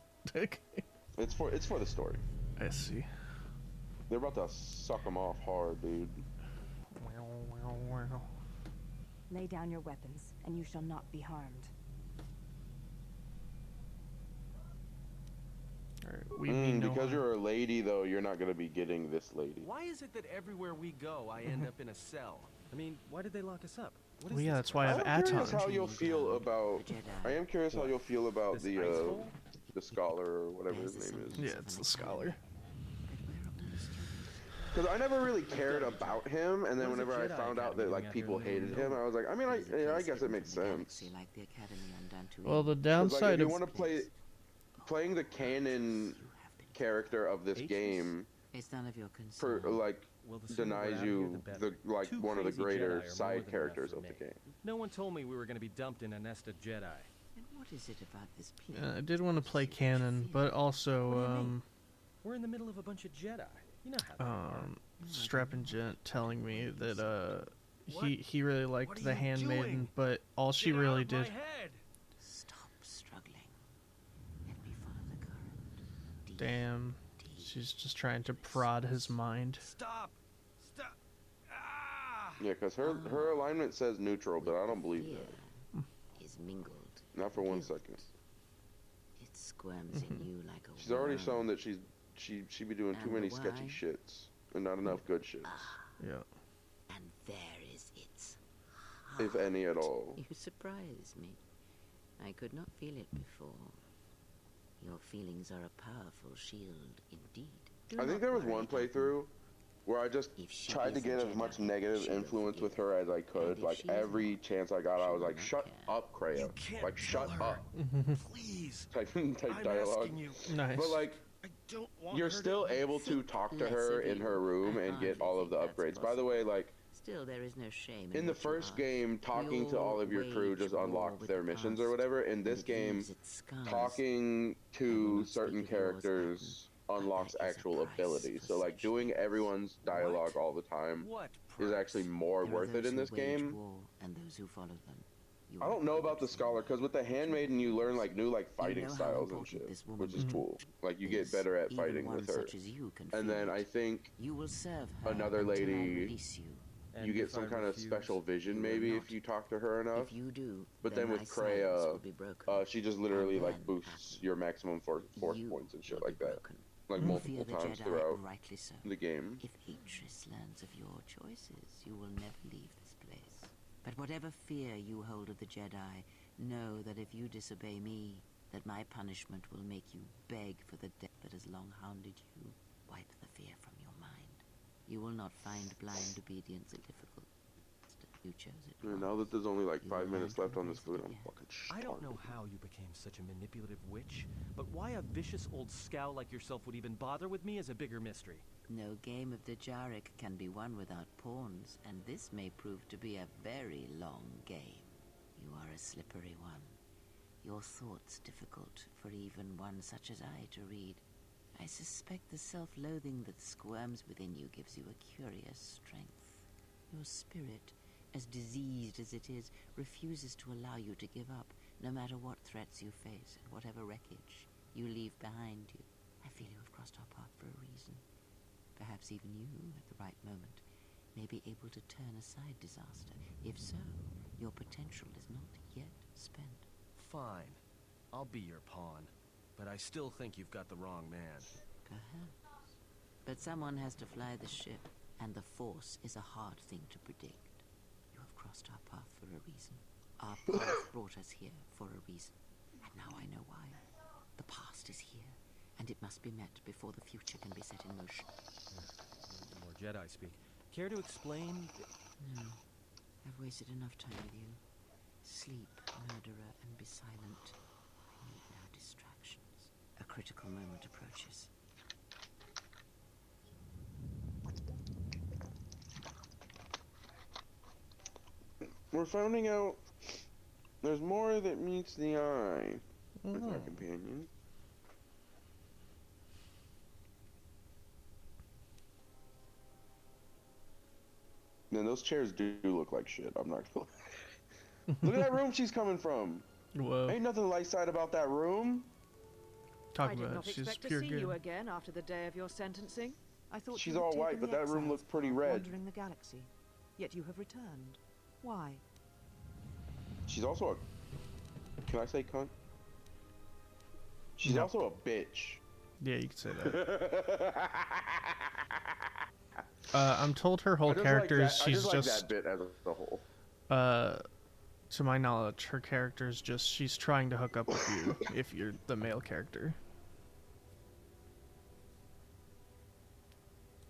It's for the story. I see. They're about to suck him off hard, dude. Lay down your weapons, and you shall not be harmed. Alright, we mean no because harm. you're a lady, though, you're not gonna be getting this lady. Why is it that everywhere we go, I end up in a cell? I mean, why did they lock us up? What is Well, yeah, this that's why I have I'm curious Aton. how you'll feel about. I am curious how you'll feel about This the ice hole? the scholar or whatever his name is. Yeah, it's the scholar. Because I never really cared about him, and then What is a whenever I Jedi found out that Academy like doing people out here in hated the him, middle? I was like, I mean, I guess it makes sense. Like the academy on Dantooine. Well, the 'Cause, like, if downside you of want to playing the canon character of this H's? game, It's none of your concern. Well, the sooner we're denies out of here, you the the better. Two one of the crazy greater Jedi are more side than enough characters for of the me. game. No one told me we were going to be dumped in a nest of Jedi. And what is it about this place? I did want to play canon, but What do you also mean? We're in the middle of a bunch of Jedi. You know how they are. Strapping Gent telling me that he really What liked are the you Handmaiden, doing? but all she Get really out of my did. head! Stop struggling. Let me follow the current. Deep, Damn, deep. she's just trying to prod his mind. Stop! Stop! Ah! Yeah, because her alignment says neutral, but I don't believe that. Is mingled. Not for 1 guilt. second. It squirms in you like a She's already worm. shown that she be doing too And many the sketchy why? shits and not enough good shits, Yeah. And there is its if any at all. You surprise me. I could not feel it before. Your feelings are a powerful shield indeed. Do I think not there was worry, one Captain. playthrough where I just If she tried to is a get as Jedi, much negative she will influence with forgive. her as I could. And if Like she is every not, chance I got, she I was will like, not "Shut care. up, Kreia!" You can't Like, tell "Shut her. up!" Please. type I'm dialogue. asking you. Nice. But like, I don't want you're her still to able to think talk to less her of in you. her room I and get hardly all of the think that's upgrades. By the way, like Still, there is no shame in the what you first are. game, talking We to all of your all crew wage just war unlocked with their the missions or past, whatever. In and this it game, leaves its scars. talking I will to not certain speak of yours, characters Captain, unlocks but there is a actual price abilities. for So like such doing things. everyone's dialogue all the time What is price? actually more There are worth it those in who this wage game. war and those who follow them. You I are don't know about covered the for scholar your because with the life. handmaiden you learn like new like fighting know how styles and important shit, this woman which is is. cool. Like you get Is better at even fighting one with her. such as you can And feel then it. I think You will serve her another until I lady- release you. And you get if some I kind of refuse? special vision You will maybe not. if you talk to her enough. If you do, But then my with silence Kreia, will be broken. she just literally And like then, boosts Captain, your maximum force you points and shit will like be that, broken. like You multiple fear the times Jedi, throughout rightly so. the game. If Atris learns of your choices, you will never leave this place. But whatever fear you hold of the Jedi, know that if you disobey me, that my punishment will make you beg for the death that has long hounded you. Wipe the fear from your mind. You will not find blind obedience a difficult. You chose it And wrong. now that there's only like You 5 will minutes learn left from on the this best food, of I'm your fucking I don't know starving. how you became such a manipulative witch, but why a vicious old scowl like yourself would even bother with me is a bigger mystery. No game of the Jarek can be won without pawns, and this may prove to be a very long game. You are a slippery one. Your thoughts difficult for even one such as I to read. I suspect the self-loathing that squirms within you gives you a curious strength. Your spirit, as diseased as it is, refuses to allow you to give up, no matter what threats you face and whatever wreckage you leave behind you. I feel you have crossed our path for a reason. Perhaps even you, at the right moment, may be able to turn aside disaster. If so, your potential is not yet spent. Fine. I'll be your pawn. But I still think you've got the wrong man. Perhaps. But someone has to fly the ship, and the Force is a hard thing to predict. You have crossed our path for a reason. Our path brought us here for a reason. And now I know why. The past is here, and it must be met before the future can be set in motion. More Jedi speak. Care to explain? No. I've wasted enough time with you. Sleep, murderer, and be silent. I need no distractions. A critical moment approaches. We're finding out there's more that meets the eye with our Oh. companion. Man, those chairs do look like shit. I'm not gonna lie. Look at that room she's coming from. Whoa. Ain't nothing light side about that room. Talk I did about not it. She's expect to pure see good. you again after the day of your sentencing. I thought She's you had all taken white, but the that room exiles looks pretty path, red. wandering the galaxy. Yet you have returned. Why? She's also a... Can I say cunt? She's No. also a bitch. Yeah, you could say that. I'm told her whole I just character like is that. she's I just just like that bit as a whole. to my knowledge, her character is just she's trying to hook up with you if you're the male character.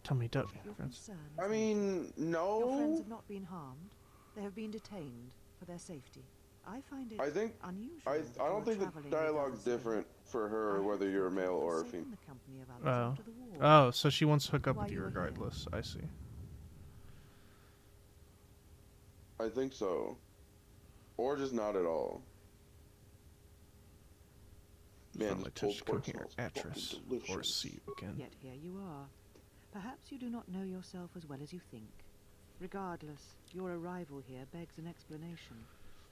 Tell me, don't. Your concern is I mean, no. your friends have not been harmed. They have been detained for their safety. I find it unusual. I that don't you are think the traveling with dialogue's others here. different for her I whether had you're a thought you male had or a forsaken female. the company of others Oh. after the war. Oh, so she wants to hook up Why with you you were here. regardless. I see. I think so. Or just not at all. Man, Finally this pulled touched come pork here, smells actress, fucking or delicious. see you again. Yet here you are. Perhaps you do not know yourself as well as you think. Regardless, your arrival here begs an explanation.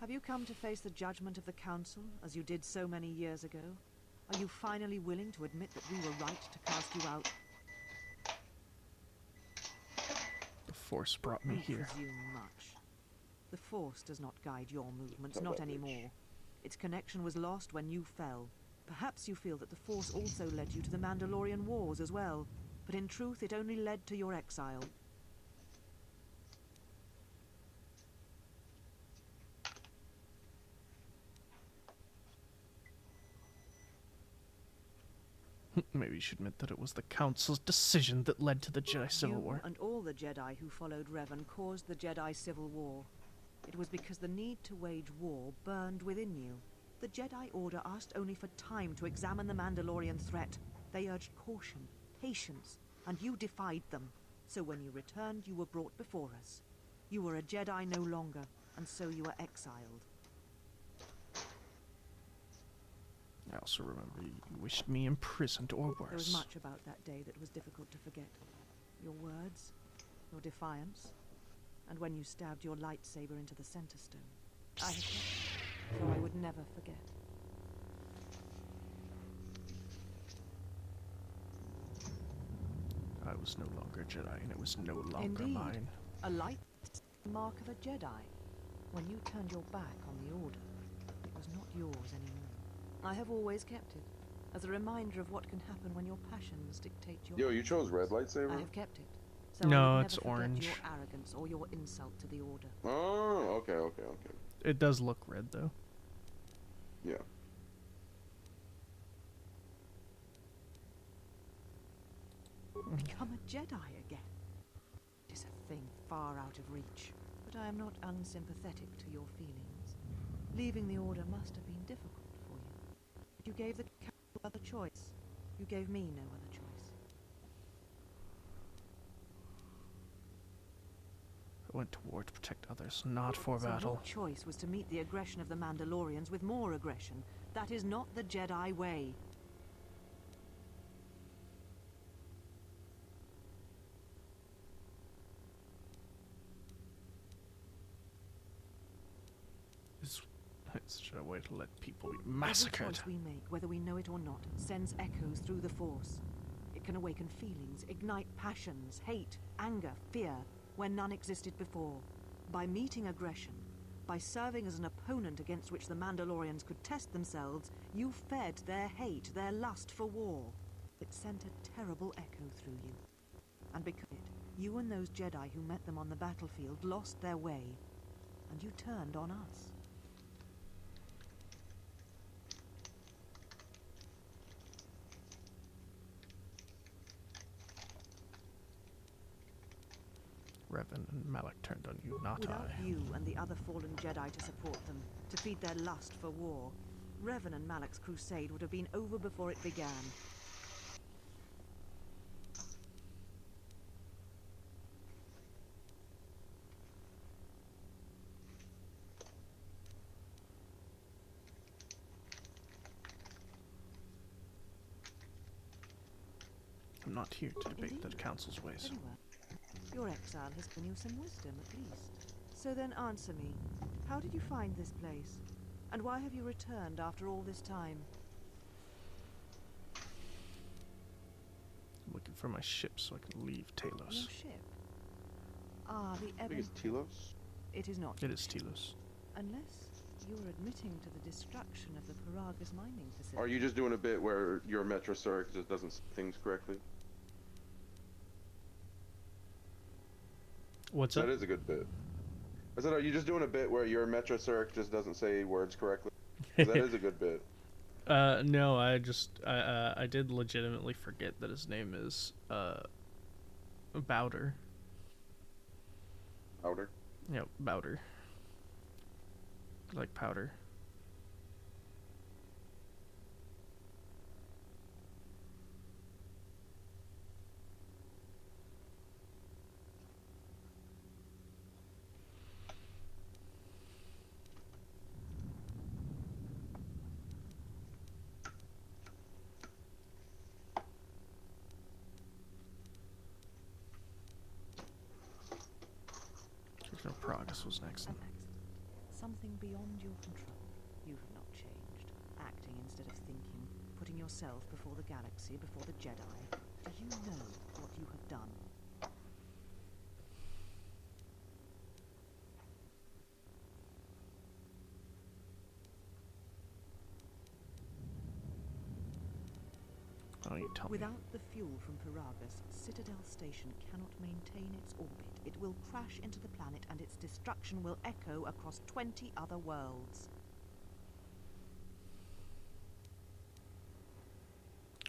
Have you come to face the judgment of the Council, as you did so many years ago? Are you finally willing to admit that we were right to cast you out? The Force brought me You here. presume much. The Force does not guide your movements, Tell not that bitch. anymore. Its connection was lost when you fell. Perhaps you feel that the Force also led you to the Mandalorian Wars as well, but in truth it only led to your exile. Maybe you should admit that it was the Council's decision that led to the Jedi Civil You War. and all the Jedi who followed Revan caused the Jedi Civil War. It was because the need to wage war burned within you. The Jedi Order asked only for time to examine the Mandalorian threat. They urged caution, patience, and you defied them. So when you returned, you were brought before us. You were a Jedi no longer, and so you were exiled. I also remember you wished me imprisoned or worse. There was much about that day that was difficult to forget. Your words, your defiance, and when you stabbed your lightsaber into the center stone. I have kept it, so I would never forget. I was no longer a Jedi, and it was no longer Indeed. mine. A light mark of a Jedi. When you turned your back on the Order, it was not yours anymore. I have always kept it, as a reminder of what can happen when your passions dictate your Yo, you chose red actions. lightsaber? I have kept it, so No, I would it's never forget orange. your arrogance or your insult to the Order. Oh, okay. It does look red, though. Yeah. Become a Jedi again. It is a thing far out of reach, but I am not unsympathetic to your feelings. Leaving the Order must have been difficult for you. You gave the Council other choice. You gave me no other choice. I went to war to protect others, not for So battle. your choice was to meet the aggression of the Mandalorians with more aggression. That is not the Jedi way. It's such a way to let people be Every massacred. choice we make, whether we know it or not, sends echoes through the Force. It can awaken feelings, ignite passions, hate, anger, fear, where none existed before. By meeting aggression, by serving as an opponent against which the Mandalorians could test themselves, you fed their hate, their lust for war. It sent a terrible echo through you. And because of it, you and those Jedi who met them on the battlefield lost their way, and you turned on us. Revan and Malak turned on you, not Without I. you and the other fallen Jedi to support them, to feed their lust for war, Revan and Malak's crusade would have been over before it began. not here to debate the Indeed. council's ways. Very well. Your exile has given you some wisdom, at least. So then answer me. How did you find this place? And why have you returned after all this time? I'm looking for my ship so I can leave Your Talos. ship? Ah, the I think it's Telos. It is not. It is Telos. Unless you're admitting to the destruction of the Paragas mining facility. Are you just doing a bit where your Metrosuric just doesn't say things correctly? What's up? That is a good bit. I said, are you just doing a bit where your Metrosuric just doesn't say words correctly? 'Cause that is a good bit. No, I did legitimately forget that his name is, Bowder. Powder. Yep, Bowder. Like powder. No, progress was next. An accident. Something beyond your control. You have not changed. Acting instead of thinking. Putting yourself before the galaxy, before the Jedi. Do you know what you have done? Why don't you tell me? Without the fuel from Paragas, Citadel Station cannot maintain its orbit. It will crash into the planet and its destruction will echo across 20 other worlds.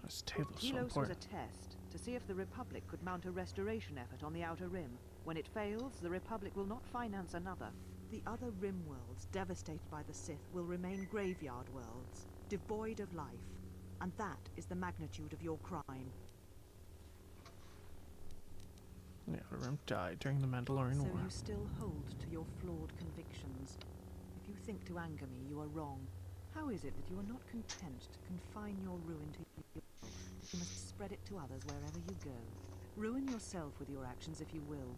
It's Talos so Telos was a important. test to see if the Republic could mount a restoration effort on the Outer Rim. When it fails, the Republic will not finance another. The other Rim worlds, devastated by the Sith, will remain graveyard worlds, devoid of life. And that is the magnitude of your crime. Yeah, the Rim died during the Mandalorian So War. you still hold to your flawed convictions. If you think to anger me, you are wrong. How is it that you are not content to confine your ruin to yourself? You must spread it to others wherever you go. Ruin yourself with your actions if you will.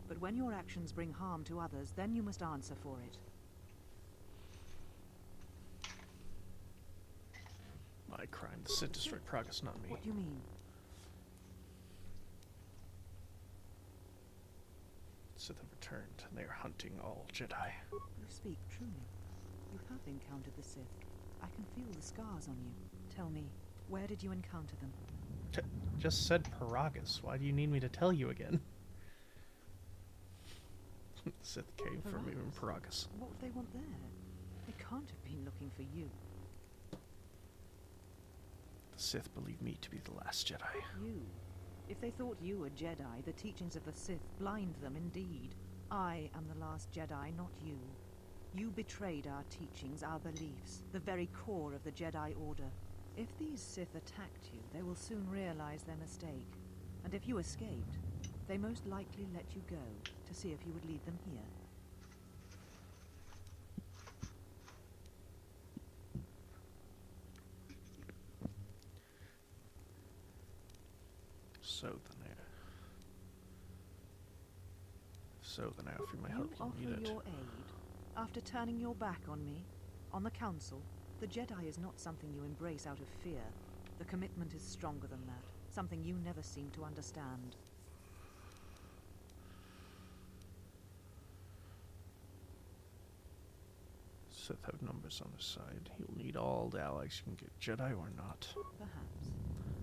But when your actions bring harm to others, then you must answer for it. My crime. The Sith destroyed progress, not me. What do you mean? Sith have returned, and they are hunting all Jedi. You speak truly. You have encountered the Sith. I can feel the scars on you. Tell me, where did you encounter them? Just said Paragas. Why do you need me to tell you again? The Sith came for me in Paragas. What would they want there? They can't have been looking for you. The Sith believe me to be the last Jedi. You. If they thought you were Jedi, the teachings of the Sith blind them indeed. I am the last Jedi, not you. You betrayed our teachings, our beliefs, the very core of the Jedi Order. If these Sith attacked you, they will soon realize their mistake. And if you escaped, they most likely let you go to see if you would lead them here. So then I offer you my help. You You need offer it. your aid after turning your back on me, on the Council. The Jedi is not something you embrace out of fear. The commitment is stronger than that, something you never seem to understand. Sith have numbers on his side. He'll need all the allies you can get, Jedi or not. Perhaps.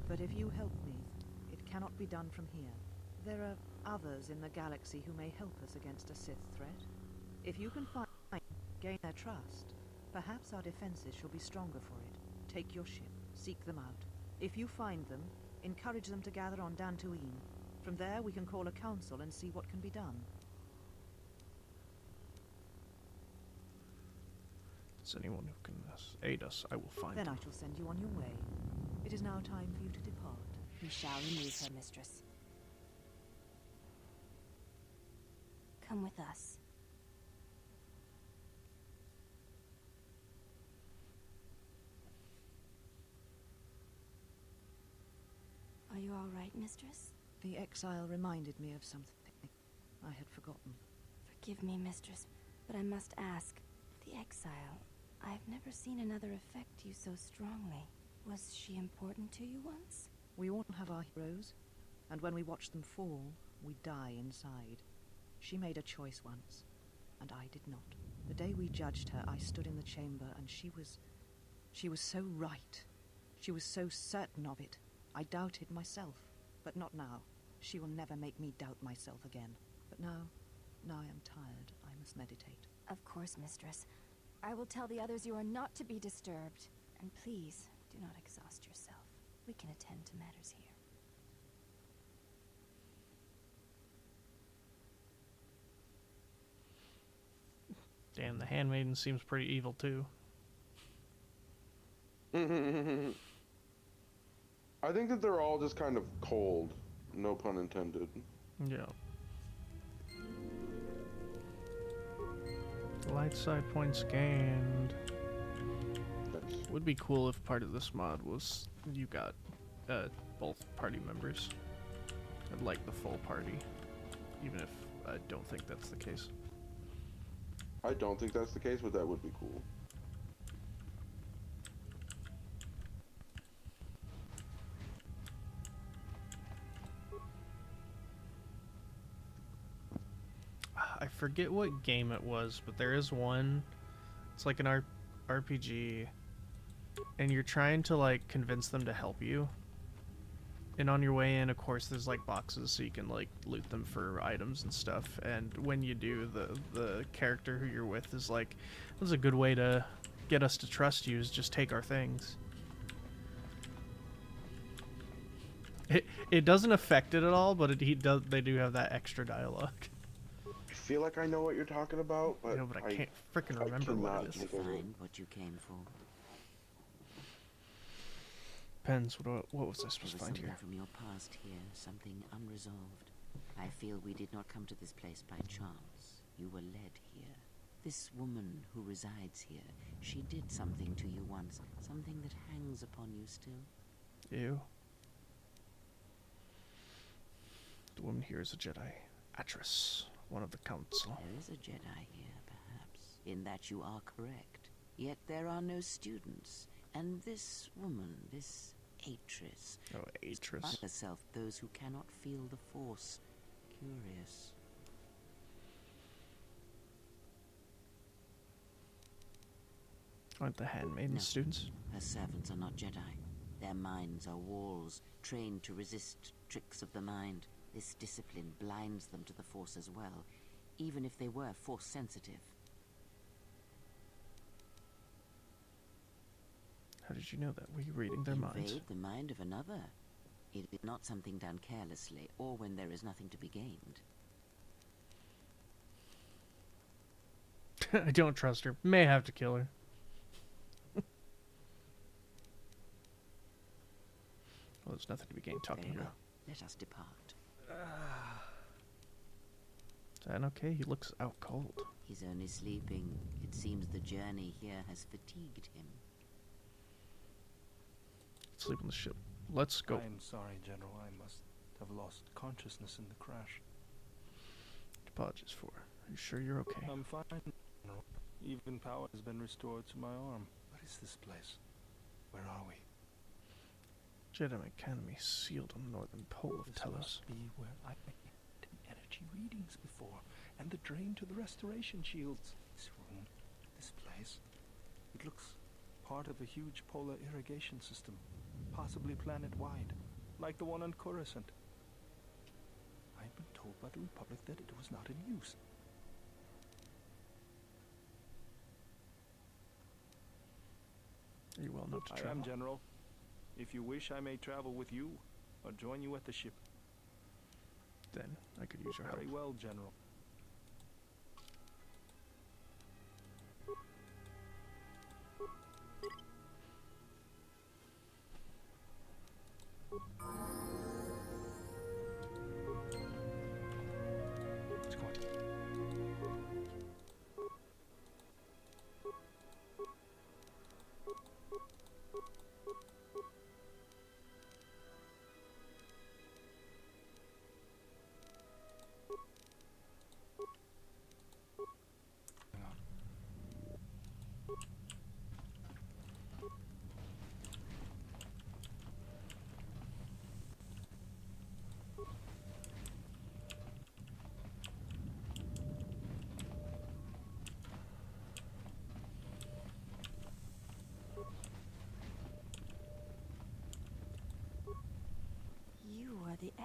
But if you help me, it cannot be done from here. There are others in the galaxy who may help us against a Sith threat. If you can gain their trust, perhaps our defenses shall be stronger for it. Take your ship, seek them out. If you find them, encourage them to gather on Dantooine. From there we can call a council and see what can be done. Is anyone who can aid us, I will find Then them. I shall send you on your way. It is now time for you to depart. We shall remove her, mistress. Come with us. Are you all right? right, Mistress? The exile reminded me of something I had forgotten. Forgive me, Mistress, but I must ask. The exile. I've never seen another affect you so strongly. Was she important to you once? We all have our heroes, and when we watch them fall, we die inside. She made a choice once, and I did not. The day we judged her, I stood in the chamber, and she was so right. She was so certain of it. I doubted myself, but not now. She will never make me doubt myself again. But now I am tired. I must meditate. Of course, Mistress. I will tell the others you are not to be disturbed. And please, do not exhaust yourself. We can attend to matters here. Damn, the handmaiden seems pretty evil too. I think that they're all just kind of cold. No pun intended. Yeah. Light side points gained. Yes. Would be cool if part of this mod was you got both party members. I'd like the full party, even if I don't think that's the case. I don't think that's the case, but that would be cool. I forget what game it was, but there is one. It's like an RPG, and you're trying to like convince them to help you. And on your way in, of course, there's like boxes so you can like loot them for items and stuff. And when you do, the character who you're with is like, "This is a good way to get us to trust you. Is just take our things." It doesn't affect it at all, but they do have that extra dialogue. I feel like I know what you're talking about, but, Yeah, but I can't freaking remember what it is. Find what you came for. Depends. What was I supposed to There was find something here? from your past here, something unresolved. I feel we did not come to this place by chance. You were led here. This woman who resides here, she did something to you once, something that hangs upon you still. Ew. The woman here is a Jedi. Atris, one of the council. There is a Jedi here, perhaps, in that you are correct. Yet there are no students, and this woman, this Atris, Oh, Atris. by herself those who cannot feel the Force. Curious. Aren't the handmaiden No. students? Her servants are not Jedi. Their minds are walls, trained to resist tricks of the mind. This discipline blinds them to the Force as well, even if they were Force sensitive. How did you know that? Were you reading their minds? Invade the mind of another. It is not something done carelessly, or when there is nothing to be gained. I don't trust her. May have to kill her. Well, there's nothing to be gained talking Very to her. well. Let us depart. Is that okay? He looks out cold. He's only sleeping. It seems the journey here has fatigued him. Sleep on the ship. Let's go. I'm sorry, General. I must have lost consciousness in the crash. Apologies for. Are you sure you're okay? I'm fine, General. Even power has been restored to my arm. What is this place? Where are we? Jedi Academy sealed on the northern pole of This Telos. must be where I made energy readings before, and the drain to the restoration shields. This room, this place, it looks part of a huge polar irrigation system, possibly planet-wide, like the one on Coruscant. I've been told by the Republic that it was not in use. Are you well enough to I travel? am, General. If you wish, I may travel with you, or join you at the ship. Then I could use your help. Very well, General. Let's go on.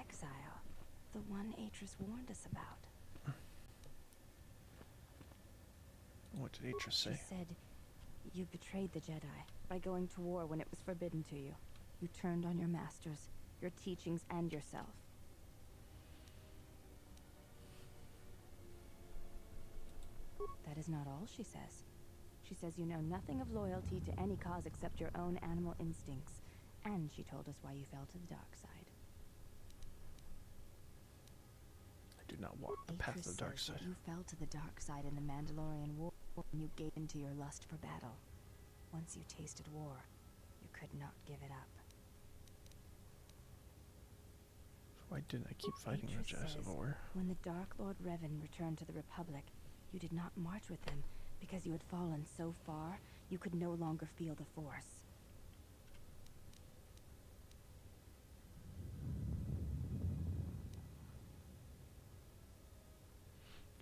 exile. The one Atris warned us about. What did Atris say? She said, you betrayed the Jedi by going to war when it was forbidden to you. You turned on your masters, your teachings, and yourself. That is not all, she says. She says you know nothing of loyalty to any cause except your own animal instincts. And she told us why you fell to the dark side. I do not walk the path of the dark side. You fell to the dark side in the Mandalorian War when you gave in to your lust for battle. Once you tasted war, you could not give it up. Why didn't I keep fighting the Jedi Civil War? When the Dark Lord Revan returned to the Republic, you did not march with him because you had fallen so far you could no longer feel the Force.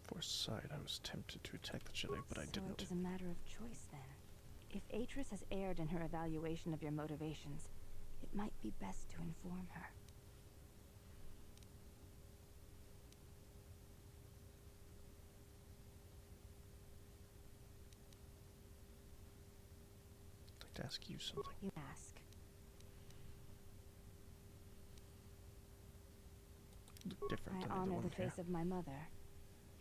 Force aside, I was tempted to attack the Jedi, but I didn't. So it was a matter of choice then. If Atris has erred in her evaluation of your motivations, it might be best to inform her. I'd like to ask you something. You ask. Look different than I honor everyone the here. face of my mother.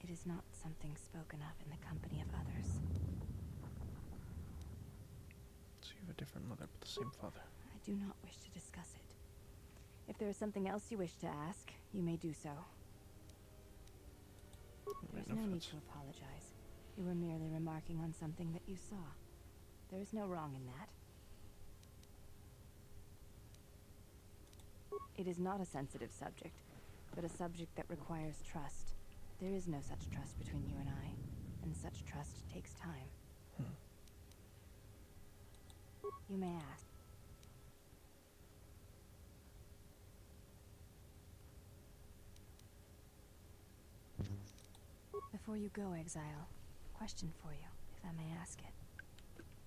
It is not something spoken of in the company of others. So you have a different mother, but the same father. I do not wish to discuss it. If there is something else you wish to ask, you may do so. There's no need to apologize. You were merely remarking on something that you saw. There is no wrong in that. It is not a sensitive subject, but a subject that requires trust. There is no such trust between you and I, and such trust takes time. You may ask. Before you go, Exile, question for you, if I may ask it.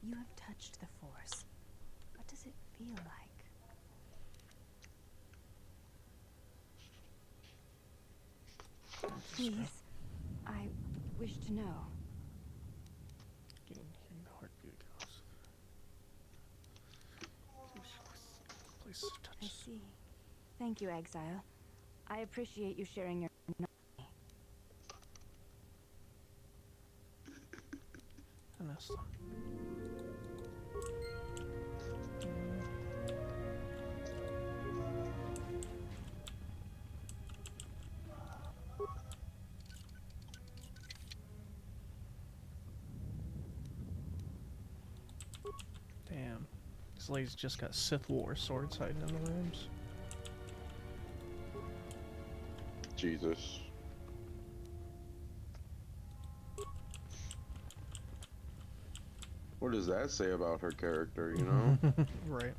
You have touched the Force. What does it feel like? Please, I wish to know. Hearing the heartbeat of chaos. Place to touch. I see. Thank you, Exile. I appreciate you sharing your knowledge. And that's them. Damn. This lady's just got Sith War swords hiding in the rooms. Jesus. What does that say about her character, you know? Right.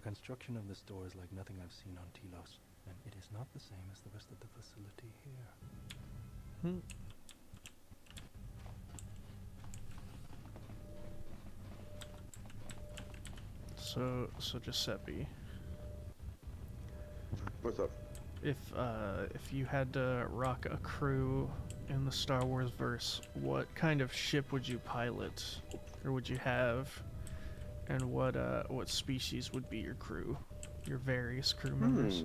construction of this door is like nothing I've seen on Telos, and it is not the same as the rest of the facility here. So Giuseppe, What's up? if you had to rock a crew in the Star Wars verse, what kind of ship would you pilot, or would you have, and what species would be your crew, your various crew members?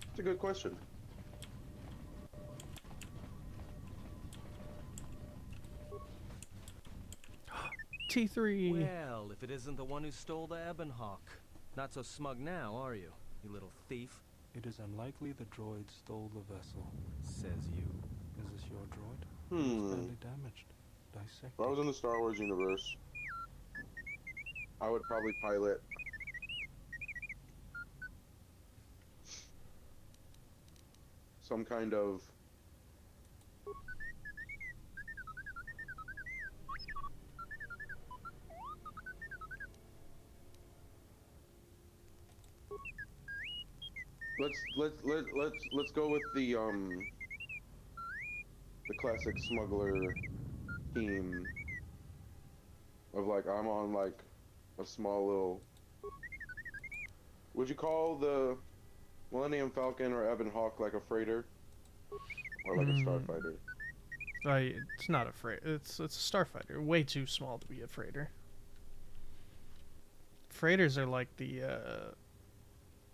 That's a good question. T3. Well, if it isn't the one who stole the Ebonhawk. Not so smug now, are you, you little thief? It is unlikely the droid stole the vessel. Says you. Is this your droid? It's badly damaged. Dissect. If I was in the Star Wars universe, I would probably pilot some kind of let's go with the classic smuggler theme of like I'm on like a small little. Would you call the Millennium Falcon or Ebonhawk like a freighter or like a starfighter? It's not a freighter. It's a starfighter. Way too small to be a freighter. Freighters are like the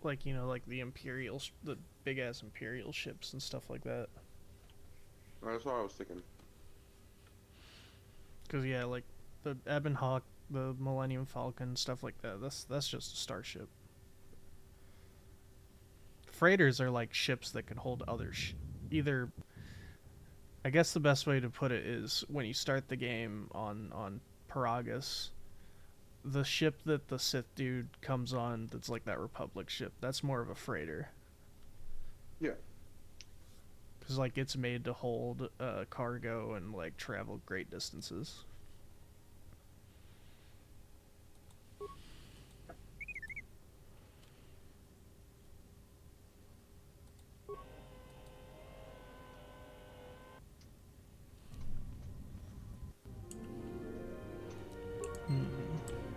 like, you know, like the Imperial, the big ass Imperial ships and stuff like that. That's what I was thinking. Cause yeah, like the Ebonhawk, the Millennium Falcon, stuff like that. That's just a starship. Freighters are like ships that can hold other either. I guess the best way to put it is when you start the game on Paragus, the ship that the Sith dude comes on, that's like that Republic ship, that's more of a freighter. Yeah. Because like it's made to hold cargo and like travel great distances.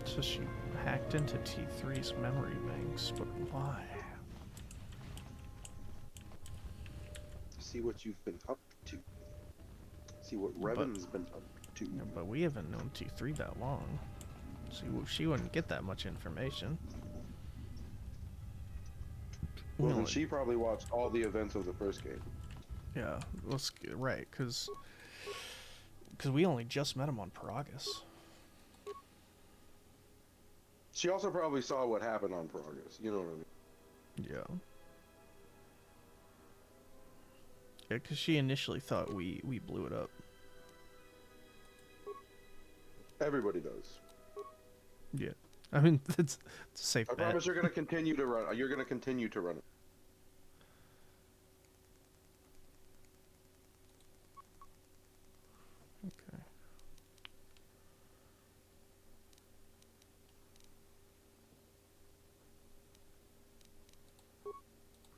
So she hacked into T3's memory banks, but why? See what you've been up to. See what Revan's been up to. Yeah, but we haven't known T3 that long. See, she wouldn't get that much information. Well, then she probably watched all the events of the first game. Yeah, let's get right, because we only just met him on Paragus. She also probably saw what happened on Paragus. You know what I mean? Yeah. Yeah, because she initially thought we blew it up. Everybody does. Yeah. I mean, it's a safe bet. I promise you're going to continue to run. You're going to continue to run it. Okay.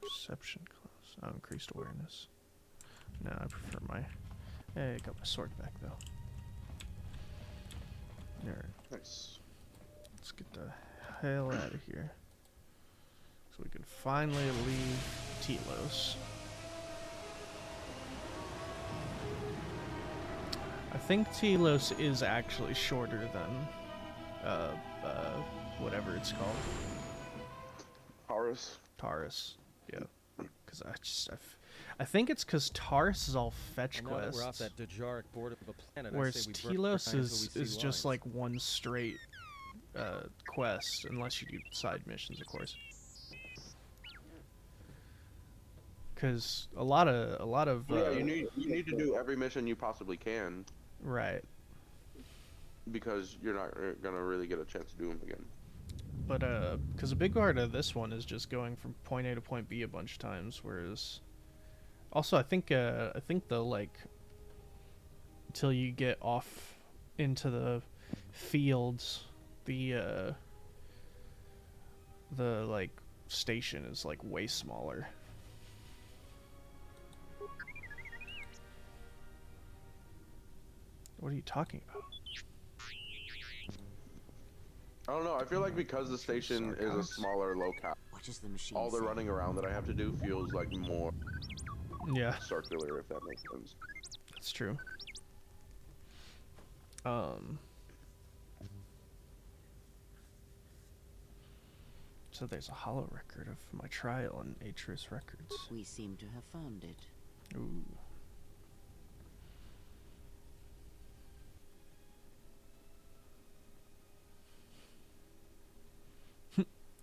Perception class. Oh, increased awareness. No, I prefer my... Hey, I got my sword back, though. Alright. Nice. Let's get the hell out of here. So we can finally leave Telos. I think Telos is actually shorter than whatever it's called. Taurus. Taurus. Yeah. Because I think it's because Taurus is all fetch Well, now that quests. we're off that Dejaric border of a planet, I Whereas say we Telos recognize is just like one straight quest, unless you do side missions, of course. Because a lot of yeah, you need to do every mission you possibly can. Right. Because you're not gonna really get a chance to do them again. But because a big part of this one is just going from point A to point B a bunch of times, whereas also I think the like till you get off into the fields, the like station is like way smaller. What are you talking about? I don't know. I feel like because the station is a smaller locale, What does the machine all the say? running around that I have to do feels like more Yeah, circular, if that makes sense. that's true. So there's a hollow record of my trial in Atris Records. We seem to have found it. Ooh.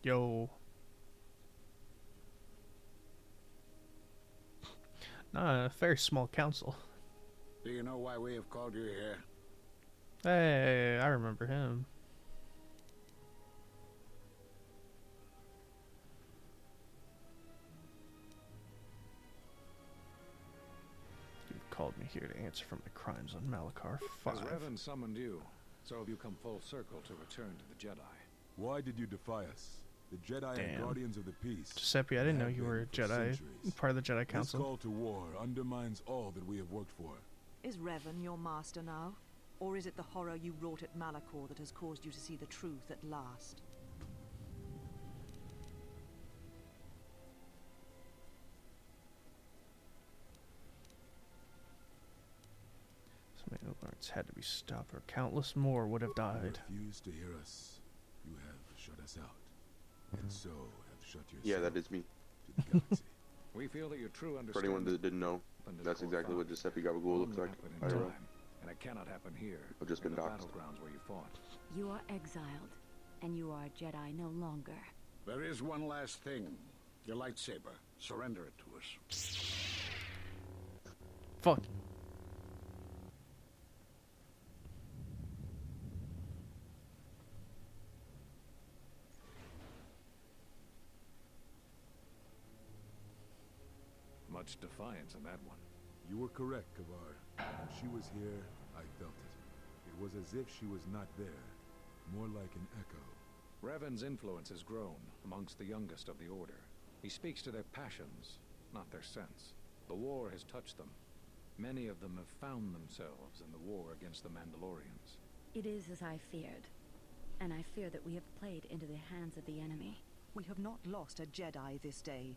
Yo. Nah, a very small council. Do you know why we have called you here? Hey, I remember him. You've called me here to answer for my crimes on Malachar 5. As Revan summoned you, so have you come full circle to return to the Jedi. Why did you defy us? The Jedi Damn. are guardians of the peace. Giuseppe, I didn't know Have you been were a for Jedi, centuries. part of the Jedi This Council. call to war undermines all that we have worked for. Is Revan your master now? Or is it the horror you wrought at Malachor that has caused you to see the truth at last? So many lords had to be stopped, or countless more would have You died. refuse to hear us. You have shut us out. And so have shut yourself Yeah, that is me. to the galaxy. We feel that your true For understanding anyone that didn't know, happened in that's Core exactly what 5 Giuseppe Gabagool looks will like. happen I in know. time, and it cannot happen here. I've just in been the doxxed. battlegrounds where you fought. You are exiled, and you are a Jedi no longer. There is one last thing. Your lightsaber. Surrender it to us. Fuck. Much defiance in that one. You were correct, Kavar. When she was here, I felt it. It was as if she was not there. More like an echo. Revan's influence has grown amongst the youngest of the Order. He speaks to their passions, not their sense. The war has touched them. Many of them have found themselves in the war against the Mandalorians. It is as I feared, and I fear that we have played into the hands of the enemy. We have not lost a Jedi this day.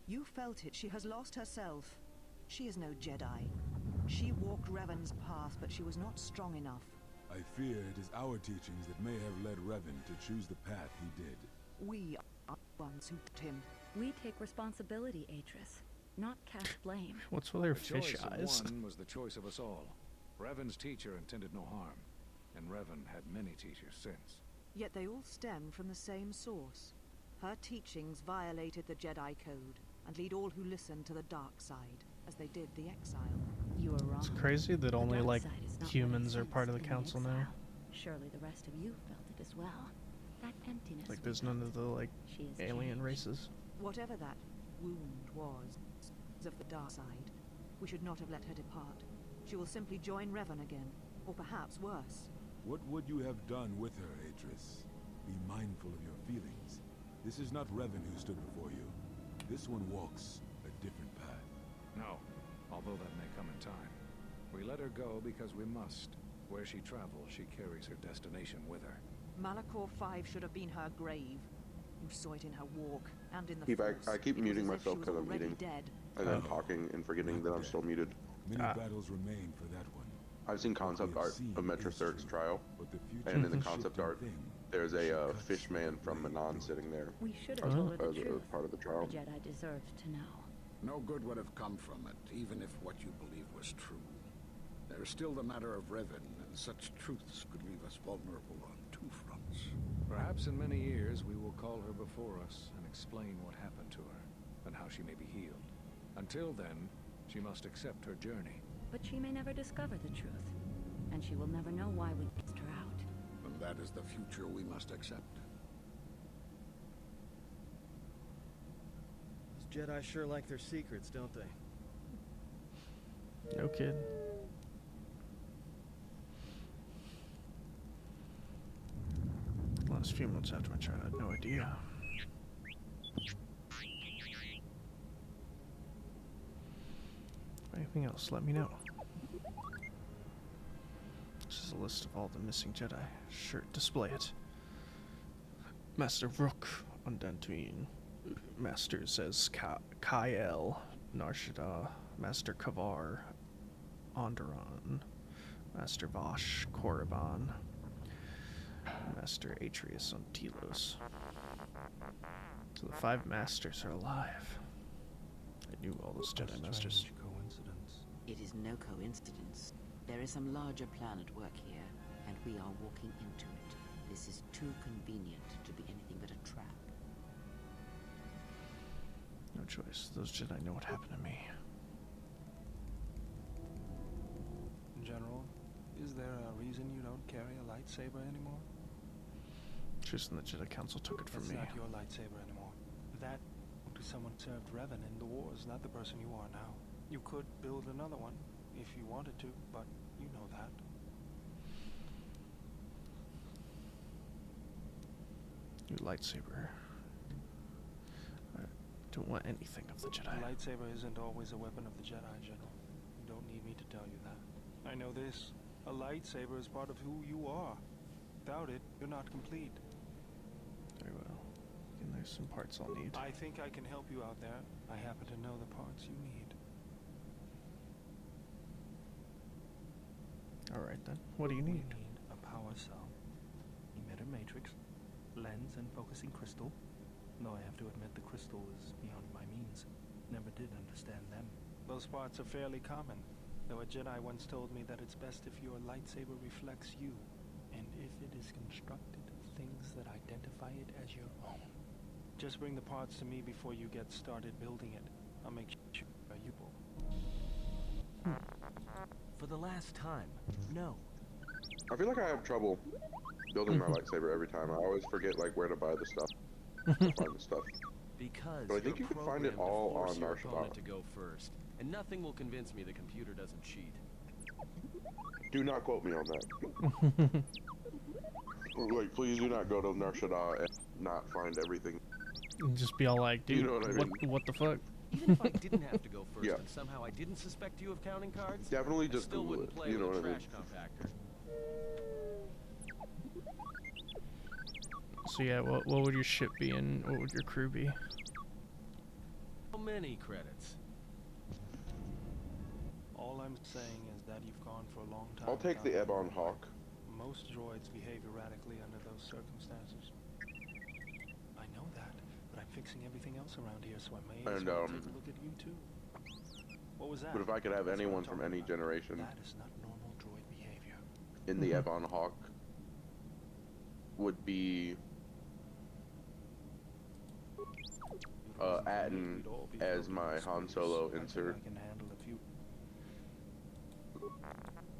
You felt it. She has lost herself. She is no Jedi. She walked Revan's path, but she was not strong enough. I fear it is our teachings that may have led Revan to choose the path he did. We are the ones who put him. We take responsibility, Atris, not cast blame. What's with her The fish choice eyes? of one was the choice of us all. Revan's teacher intended no harm, and Revan had many teachers since. Yet they all stem from the same source. Her teachings violated the Jedi Code and lead all who listen to the dark side, as they did the exile. You are wrong. It's crazy that The only dark like side is not what humans it are part of the says in council now. exile. Surely the rest of you felt it as well. That emptiness. Like we there's none felt. of the like She is alien changed. races. Whatever that wound was of the dark side, we should not have let her depart. She will simply join Revan again, or perhaps worse. What would you have done with her, Atris? Be mindful of your feelings. This is not Revan who stood before you. This one walks a different path. No, although that may come in time. We let her go because we must. Where she travels, she carries her destination with her. Malachor 5 should have been her grave. You saw it in her walk, and in the Keep, Force. I keep It was muting as if she myself was because I'm already eating. dead. And then Oh. talking and forgetting that I'm still muted. Many battles remain for that one. I've seen concept What we have art seen of Metro is Thurg's true, trial, but the future and in the is a concept shifting art, thing. there's She a cuts fish man from the Manon blade. sitting there We should as, have told her the as a truth. part of the trial. The Jedi deserved to know. No good would have come from it, even if what you believe was true. There is still the matter of Revan, and such truths could leave us vulnerable on two fronts. Perhaps in many years we will call her before us and explain what happened to her, and how she may be healed. Until then, she must accept her journey. But she may never discover the truth, and she will never know why we cast her out. And that is the future we must accept. Those Jedi sure like their secrets, don't they? No kid. was a few months after my child. I had no idea. Anything else, let me know. This is a list of all the missing Jedi. Sure, display it. Master Vrook on Dantooine. Master says Kyle Narshada. Master Kavar Onderon. Master Vosh Korriban. Master Atreus on Telos. So the 5 masters are alive. I knew all those Jedi masters. Coincidence. It is no coincidence. There is some larger plan at work here, and we are walking into it. This is too convenient to be anything but a trap. No choice. Those Jedi know what happened to me. General, is there a reason you don't carry a lightsaber anymore? Tristan, the Jedi Council took it from That's me. not your lightsaber anymore. That to someone served Revan in the wars, not the person you are now. You could build another one if you wanted to, but you know that. New lightsaber. I don't want anything of the Jedi. A lightsaber isn't always a weapon of the Jedi, General. You don't need me to tell you that. I know this. A lightsaber is part of who you are. Without it, you're not complete. Very well. And there's some parts I'll need. I think I can help you out there. I happen to know the parts you need. Alright then. What do you need? We need a power cell, emitter matrix, lens and focusing crystal. Though I have to admit the crystal is beyond my means. Never did understand them. Those parts are fairly common, though a Jedi once told me that it's best if your lightsaber reflects you, and if it is constructed of things that identify it as your own. Just bring the parts to me before you get started building it. I'll make sure you will. For the last time, no. I feel like I have trouble building my lightsaber every time. I always forget like where to buy the stuff. Find the stuff. Because but I think you can find it all on your opponent Narshada. to go first, and nothing will convince me the computer doesn't cheat. Do not quote me on that. Like, please do not go to Narshada and not find everything. And just be all like, dude, You know what I mean? what the fuck? Even if I didn't have to go first Yeah. and somehow I didn't suspect you of counting cards, Definitely I just still Google wouldn't it, play you know with a what I mean? trash compactor. So yeah, what would your ship be and what would your crew be? How many credits? All I'm saying is that you've gone for a long time. I'll take the without Ebon me. Hawk. Most droids behave erratically under those circumstances. I know that, but I'm fixing everything else around here, so I may as And, well take a look at you too. What was that? But if I could have That's what I'm anyone from talking any about. generation That is not normal droid behavior. in the Ebon Hawk would be Atten We'd all be as floating my in Han space. Solo I think insert. I can handle a few.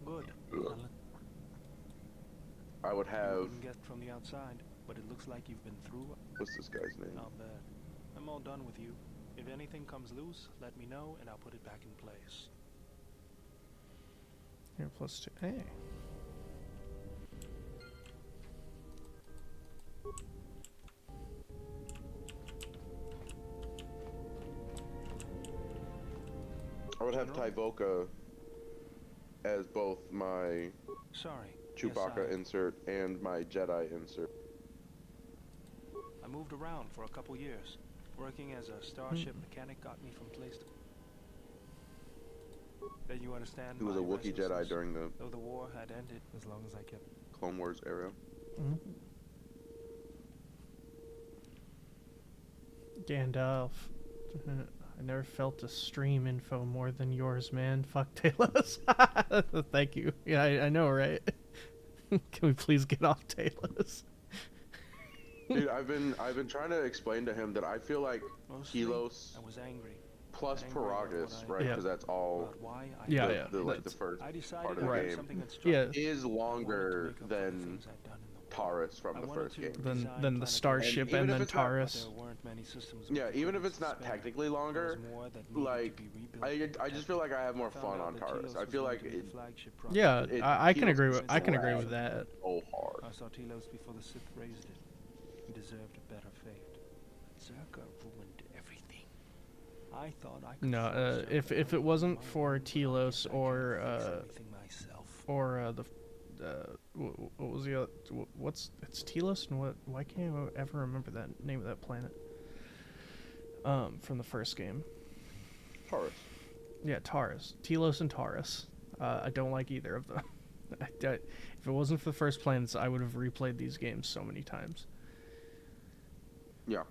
Good. Ugh. I would You have, wouldn't get from the outside, but it looks like you've been through. what's this guy's name? Not bad. I'm all done with you. If anything comes loose, let me know and I'll put it back in place. Here, +2. Hey. I would have Tyvoka as both my Sorry. Chewbacca Yes, insert and my Jedi insert. I moved around for a couple years. Working as a starship mechanic got me from place to... Then you understand He was a my Wookiee Jedi restlessness. during the Though the war had ended, as long as I kept... Clone Wars era. Gandalf. I never felt a stream info more than yours, man. Fuck Talos. Thank you. Yeah, I know, right? Can we please get off Talos? Dude, I've been trying to explain to him that I feel like Telos I was angry. plus Angry about Paragus, what I- right? Yeah. Because that's all About why I Yeah, did yeah, it. the like the that's- first I decided part of the to do game something that Yeah. is longer make up for the than things I'd done in the war. Taurus from I the wanted first to game. Then design the Planet starship even and if then it's not- but Taurus. there weren't many systems Yeah, with even if equipment it's not to spare. technically There was longer, more that needed like to be rebuilt I and just feel like I have more found fun out on that Taurus. Telos I was feel going like to be it, the flagship project. Yeah, I can Telos agree is with I can agree lag with that. so hard. I saw Telos before the Sith raised it. deserved a better fate. Zerka ruined everything. I thought I could No, force if Zerka it on wasn't my for own, but I Telos guess I can't or fix everything myself. what was the other, it's Telos and what? Why can't I ever remember that name of that planet? From the first game. Taurus. Yeah, Taurus. Telos and Taurus. I don't like either of them. If it wasn't for the first planets, I would have replayed these games so many times. Yeah.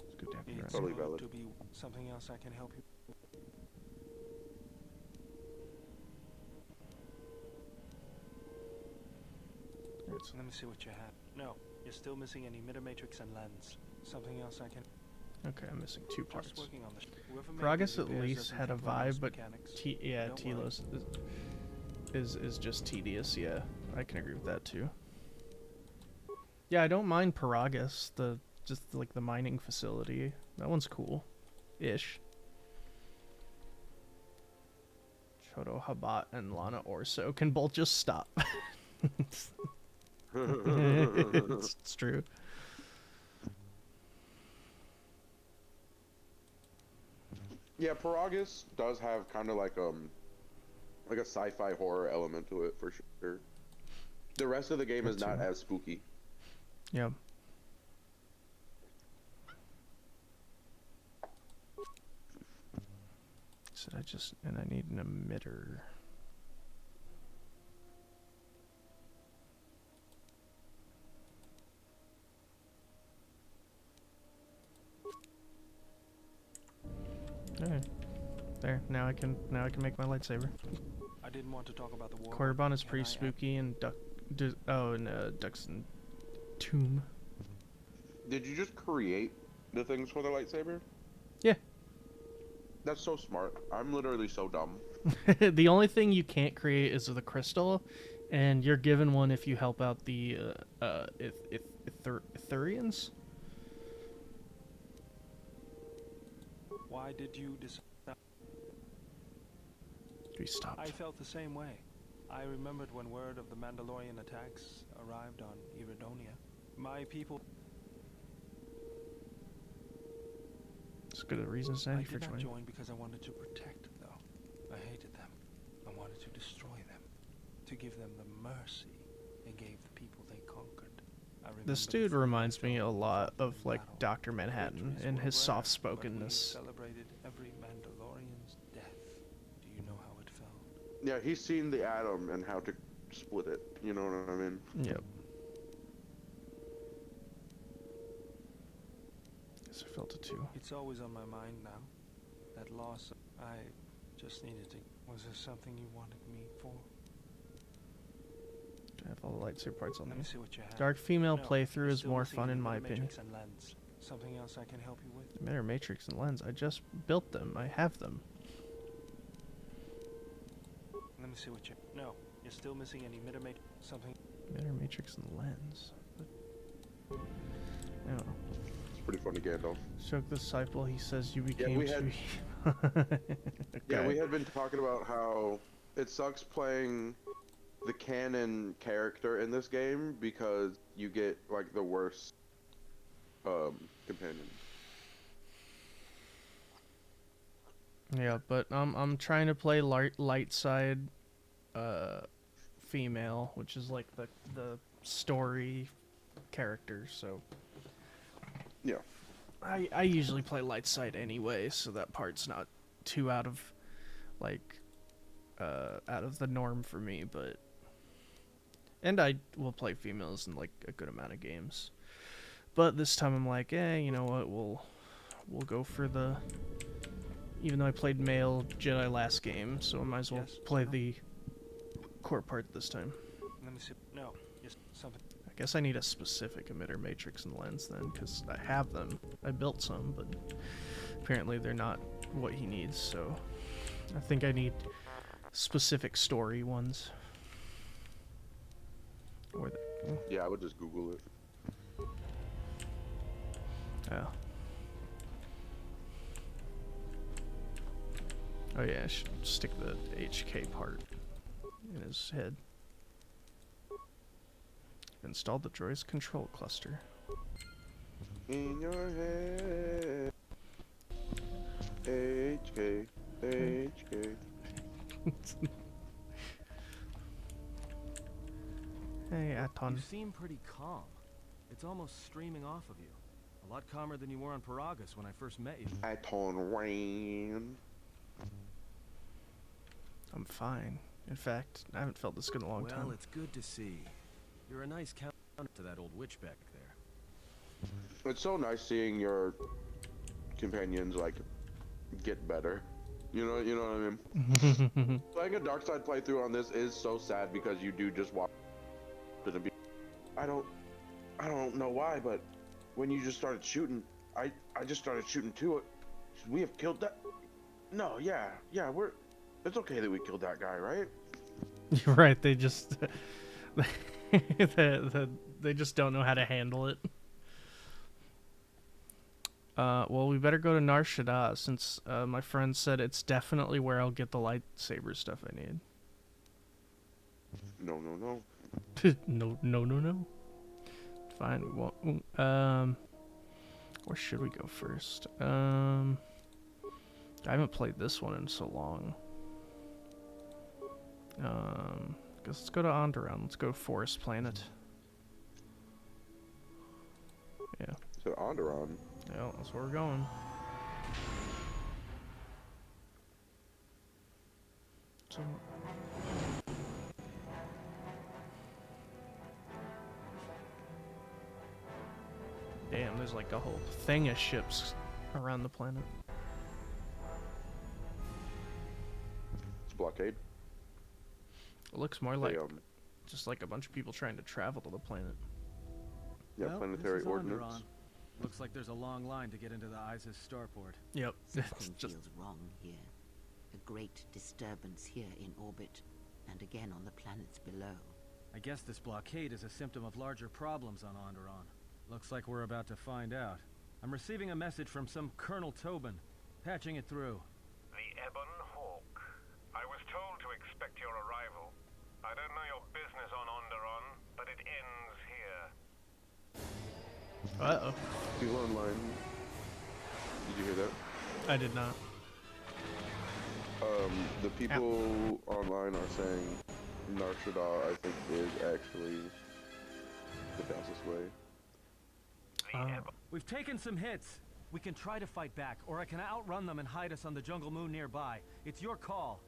Let's go down It's Totally going valid. to be something else I can help you. Let me see what you have. No, you're still missing an emitter matrix and lens. Something else I can. Okay, I'm missing two parts. Just working on the. Whoever made Paragus these at repairs least doesn't had a think we're vibe, but mechanics. yeah, Don't worry. Telos is just tedious. Yeah, I can agree with that too. Yeah, I don't mind Paragus, just like the mining facility. That one's cool, ish. Chodo Habat and Lana Orso can both just stop. It's true. Yeah, Paragus does have kind of like a sci-fi horror element to it for sure. The rest of the game is not as spooky. Yeah. So I need an emitter. Alright. There. Now I can make my lightsaber. I didn't want to talk about the war. Korriban is pretty spooky and Duck's Tomb. Did you just create the things for the lightsaber? Yeah. That's so smart. I'm literally so dumb. The only thing you can't create is the crystal, and you're given one if you help out the Ithurians. Why did you decide? We stopped. I felt the same way. I remembered when word of the Mandalorian attacks arrived on Iridonia. My people. It's good a reason to I for did not joining. join because I wanted to protect, though. I hated them. I wanted to destroy them, to give them the mercy they gave the people they conquered. This dude reminds me a lot of like Dr. Manhattan in his soft-spokenness. Celebrated every Mandalorian's death. Do you know how it felt? Yeah, he's seen the atom and how to split it. You know what I mean? Yep. Guess I felt it too. It's always on my mind now. That loss, I just needed to. Was there something you wanted me for? I have all the lightsaber parts on Let me. me see what you have. Dark female No, playthrough you're is still more missing fun the in my emitter opinion. matrix and lens. Something else I can help you with? Emitter matrix and lens. I just built them. I have them. Let me see what you. No, you're still missing an emitter matrix. Something. Emitter matrix and lens. But, I don't know. It's pretty funny, Gandalf. Shook the disciple. He says you became. we had- okay. Yeah, we had been talking about how it sucks playing the canon character in this game because you get like the worst companion. Yeah, but I'm trying to play light side female, which is like the story character, so yeah. I usually play light side anyway, so that part's not too out of the norm for me, but and I will play females in like a good amount of games. But this time I'm like, you know what, we'll go for the, even though I played male Jedi last game, so I might as well play the core part this time. Let me see. No, yes, something. I guess I need a specific emitter matrix and lens then, because I have them. I built some, but apparently they're not what he needs, so I think I need specific story ones. Or Yeah, I would just Google it. yeah. Oh yeah, I should stick the HK part in his head. Install the droid's control cluster. In your head. HK. HK. Hey, Aton. You seem pretty calm. It's almost streaming off of you. A lot calmer than you were on Paragus when I first met you. Aton Rain. I'm fine. In fact, I haven't felt this good in a long time. Well, it's good to see. You're a nice counter to that old witch back there. It's so nice seeing your companions like get better. You know what I mean? Playing a dark side playthrough on this is so sad because you do just watch it and be. I don't know why, but when you just started shooting, I just started shooting too. We have killed that. No, yeah, it's okay that we killed that guy, right? You're right. They just they just don't know how to handle it. Well, we better go to Nar Shaddaa since my friend said it's definitely where I'll get the lightsaber stuff I need. No. No. Fine. We won't. Where should we go first? I haven't played this one in so long. Guess let's go to Onderon. Let's go to Forest Planet. Yeah. So Onderon. Yeah, that's where we're going. So. Damn, there's like a whole thing of ships around the planet. It's blockade. It looks more like just like a bunch of people trying to travel to the planet. Yeah, well, planetary this is ordnance. Onderon. Looks like there's a long line to get into the ISIS starport. Yep. Something feels wrong here. A great disturbance here in orbit, and again on the planets below. I guess this blockade is a symptom of larger problems on Onderon. Looks like we're about to find out. I'm receiving a message from some Colonel Tobin. Patching it through. The Ebon Hawk. I was told to expect your arrival. I don't know your business on Onderon, but it ends here. Uh-oh. People online. Did you hear that? I did not. The people online are saying Nar Shaddaa, I think, is actually the fastest way. We've taken some hits. We can try to fight back, or I can outrun them and hide us on the jungle moon nearby. It's your call.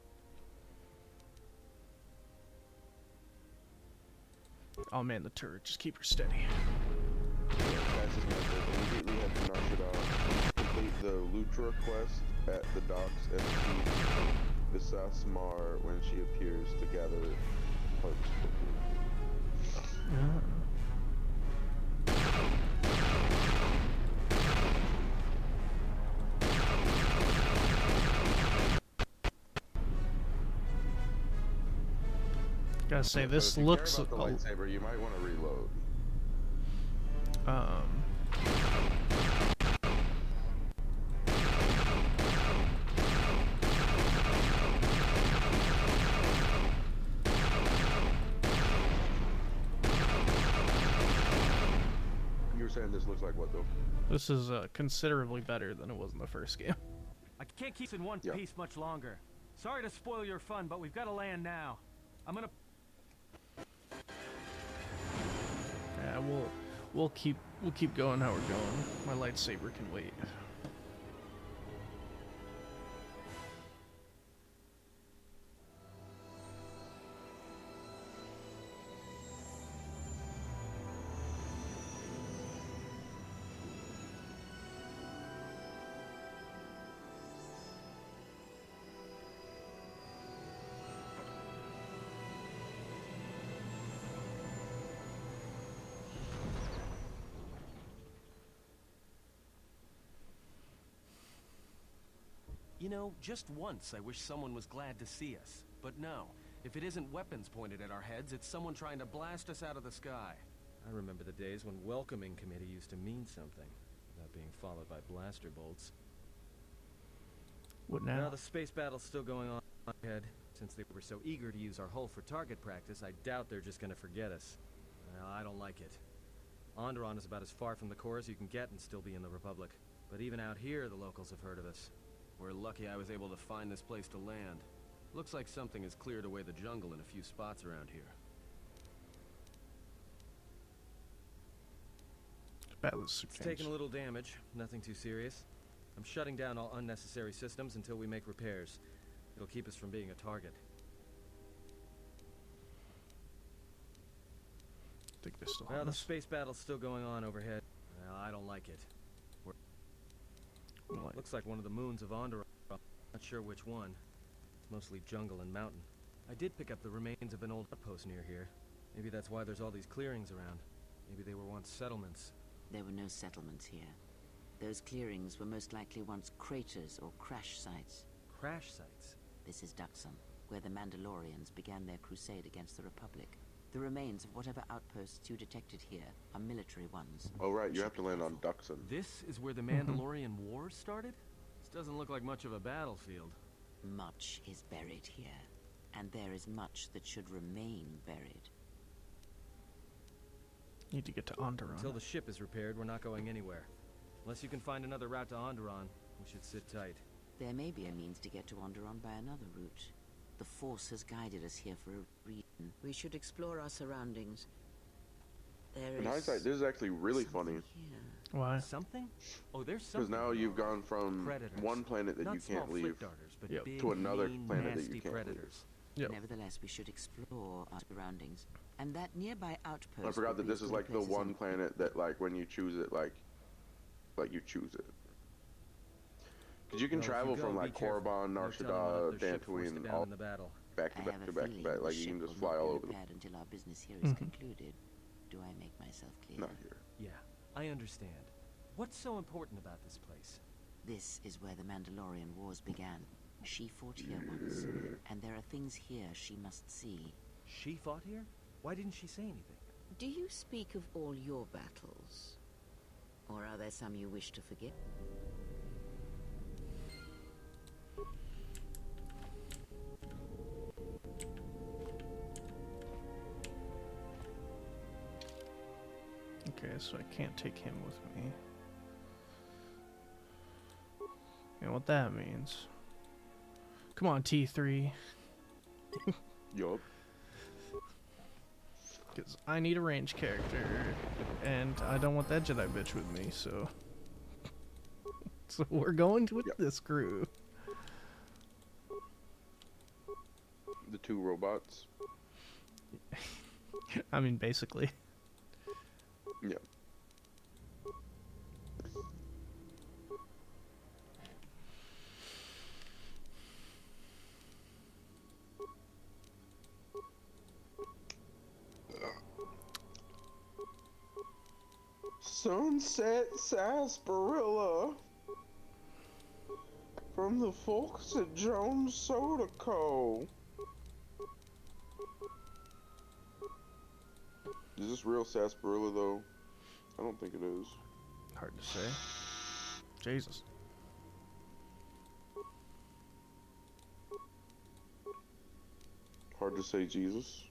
Oh man, the turret. Just keep her steady. Fastest method. Immediately head to Nar Shaddaa. Complete the Lutra quest at the docks and see Visas Mar when she appears to gather parts quickly. Gotta say, this if you looks. Care about the lightsaber, you might want to reload. You were saying this looks like what though? This is considerably better than it was in the first game. I can't keep in one piece much longer. Sorry to spoil your fun, but we've got to land now. I'm gonna. Yeah, we'll keep going how we're going. My lightsaber can wait. You know, just once I wish someone was glad to see us. But no, if it isn't weapons pointed at our heads, it's someone trying to blast us out of the sky. I remember the days when welcoming committee used to mean something, without being followed by blaster bolts. What now? Now the space battle's still going on ahead. Since they were so eager to use our hull for target practice, I doubt they're just gonna forget us. Well, I don't like it. Onderon is about as far from the core as you can get and still be in the Republic. But even out here, the locals have heard of us. We're lucky I was able to find this place to land. Looks like something has cleared away the jungle in a few spots around here. It's taken a little damage, nothing too serious. I'm shutting down all unnecessary systems until we make repairs. It'll keep us from being a target. I think they're still Well, on the us. space battle's still going on overhead. Well, I don't like it. Looks like one of the moons of Onderon. Not sure which one. Mostly jungle and mountain. I did pick up the remains of an old outpost near here. Maybe that's why there's all these clearings around. Maybe they were once settlements. There were no settlements here. Those clearings were most likely once craters or crash sites. Crash sites? This is Duxon, where the Mandalorians began their crusade against the Republic. The remains of whatever outposts you detected here are military ones. Oh right, you have to land on Duxon. This is where the Mandalorian Wars started? This doesn't look like much of a battlefield. Much is buried here, and there is much that should remain buried. Need to get to Onderon. Until the ship is repaired, we're not going anywhere. Unless you can find another route to Onderon, we should sit tight. There may be a means to get to Onderon by another route. The Force has guided us here for a reason. We should explore our surroundings. There In is hindsight, this is actually really funny. here. Why? Something? Oh, there's Because something. now you've gone from Predators. one planet that Not you can't small leave flick darters, but big, to another mean, planet that nasty you can't predators. Yep. Nevertheless, we should explore our surroundings. And that nearby outpost... leave. I forgot would that be this as is good a like the place as one any. planet that like when you choose it like you choose it. Because you can Well, if travel go, from be like careful. Korriban, No telling what Narshada, other ship forced Dantooine, down all in the battle. back I to back have to a back to feeling back. the Like you ship can just will fly not all be over the repaired until our business here is concluded. Do I make myself clear? Not here. Yeah, I understand. What's so important about this place? This is where the Mandalorian Wars began. She fought here once, and there are things here she must see. She fought here? Why didn't she say anything? Do you speak of all your battles? Or are there some you wish to forget? Okay, so I can't take him with me. You know what that means. Come on, T3. Yup. Because I need a range character, and I don't want that Jedi bitch with me, so... So we're going with this crew. The two robots. I mean, basically. Yeah. Sunset Sarsaparilla from the folks at Jones Soda Co. Is this real sarsaparilla though? I don't think it is. Hard to say. Jesus. Hard to say Jesus.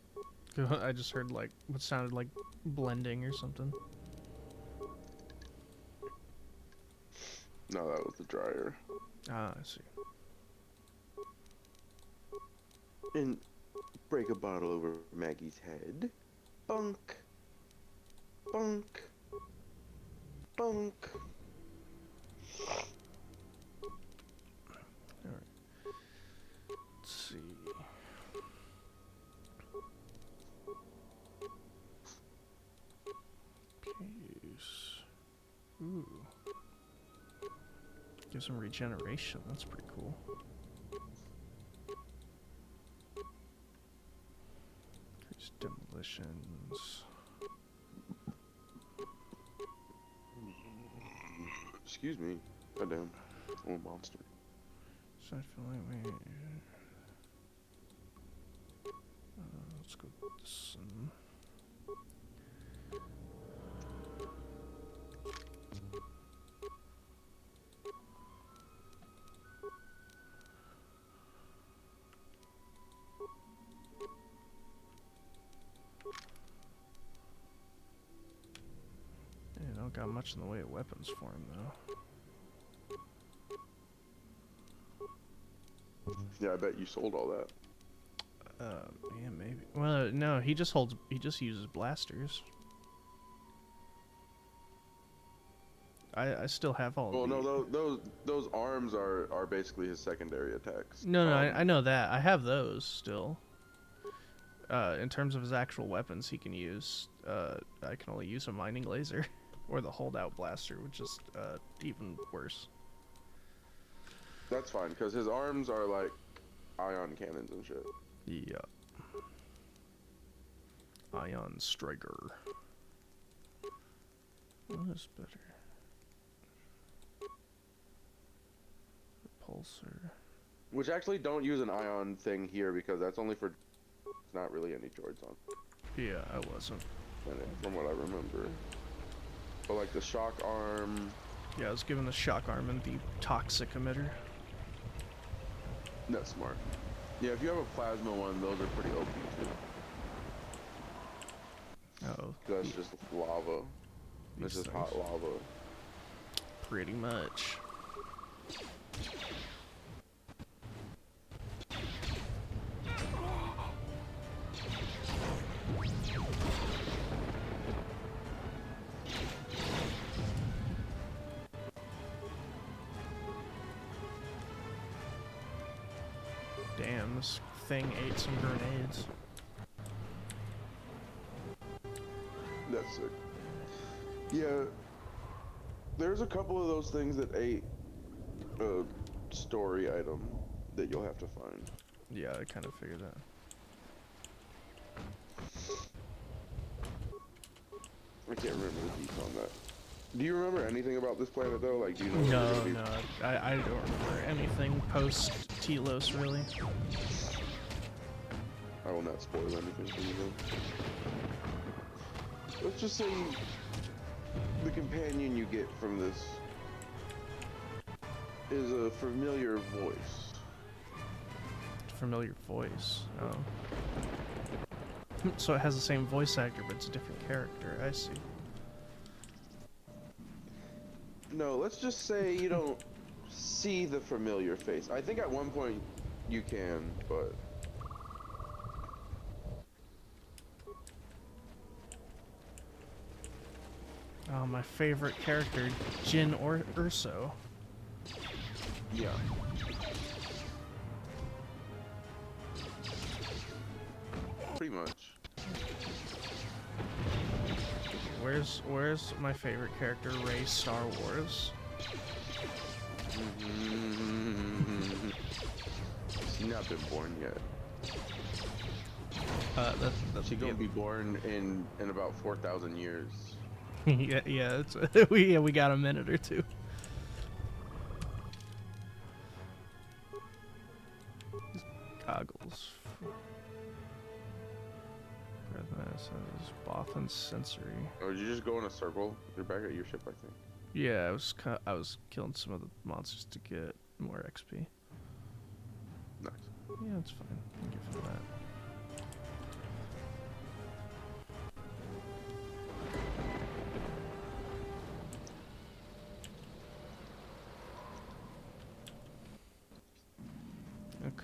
I just heard like what sounded like blending or something. No, that was the dryer. Ah, I see. And break a bottle over Maggie's head. Bunk. Bunk. Bunk. Alright. Let's see. Case. Ooh. Give some regeneration. That's pretty cool. Increase demolitions. Excuse me. Goddamn. I'm a monster. So I feel like we. Let's go with this one. got much in the way of weapons for him though. Yeah, I bet you sold all that. Yeah, maybe. Well, no, he just uses blasters. I still have all. Well, no, those arms are basically his secondary attacks. No, I know that. I have those still. In terms of his actual weapons, he can use. I can only use a mining laser, or the holdout blaster, which is even worse. That's fine, because his arms are like ion cannons and shit. Yeah. Ion striker. What is better? Repulsor. Which actually don't use an ion thing here because that's only for. It's not really any droids on. Yeah, I wasn't. From what I remember. But like the shock arm. Yeah, I was given the shock arm and the toxic emitter. That's smart. Yeah, if you have a plasma one, those are pretty OP too. Oh. That's just lava. This is hot lava. Pretty much. Damn, this thing ate some grenades. That's sick. Yeah, there's a couple of those things that ate a story item that you'll have to find. Yeah, I kind of figured that. I can't remember the detail on that. Do you remember anything about this planet though? Like, do you know? No, I don't remember anything post Telos really. I will not spoil anything for you though. Let's just say the companion you get from this is a familiar voice. Familiar voice. Oh. So it has the same voice actor, but it's a different character. I see. No, let's just say you don't see the familiar face. I think at one point you can, but... Oh, my favorite character, Jin or Urso. Yeah. Pretty much. Where's my favorite character, Rey Star Wars? She's not been born yet. She's gonna be born in about 4,000 years. yeah, it's we got a minute or two. Goggles. Bothan sensory. Oh, did you just go in a circle? You're back at your ship, I think. Yeah, I was killing some of the monsters to get more XP. Nice. Yeah, it's fine. Thank you for that.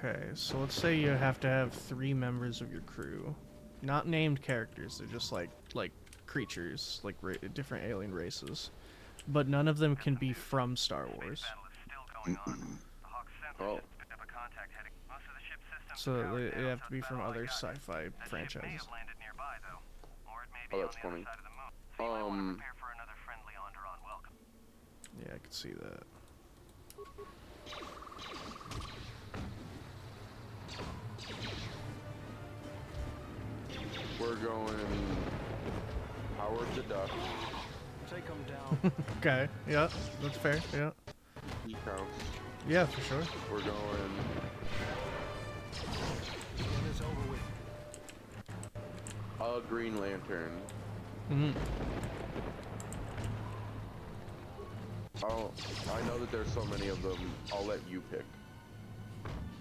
Okay, so let's say you have to have 3 members of your crew. Not named characters, they're just like creatures, like different alien races. But none of them can be from Star Wars. Oh. So they have to be from other sci-fi franchises. Oh, that's funny. Yeah, I could see that. We're going Howard the Duck. Take him down. Okay, yeah, that's fair, yeah. He counts. Yeah, for sure. We're going... Get this over with. A Green Lantern. Mm-hmm. I know that there's so many of them. I'll let you pick.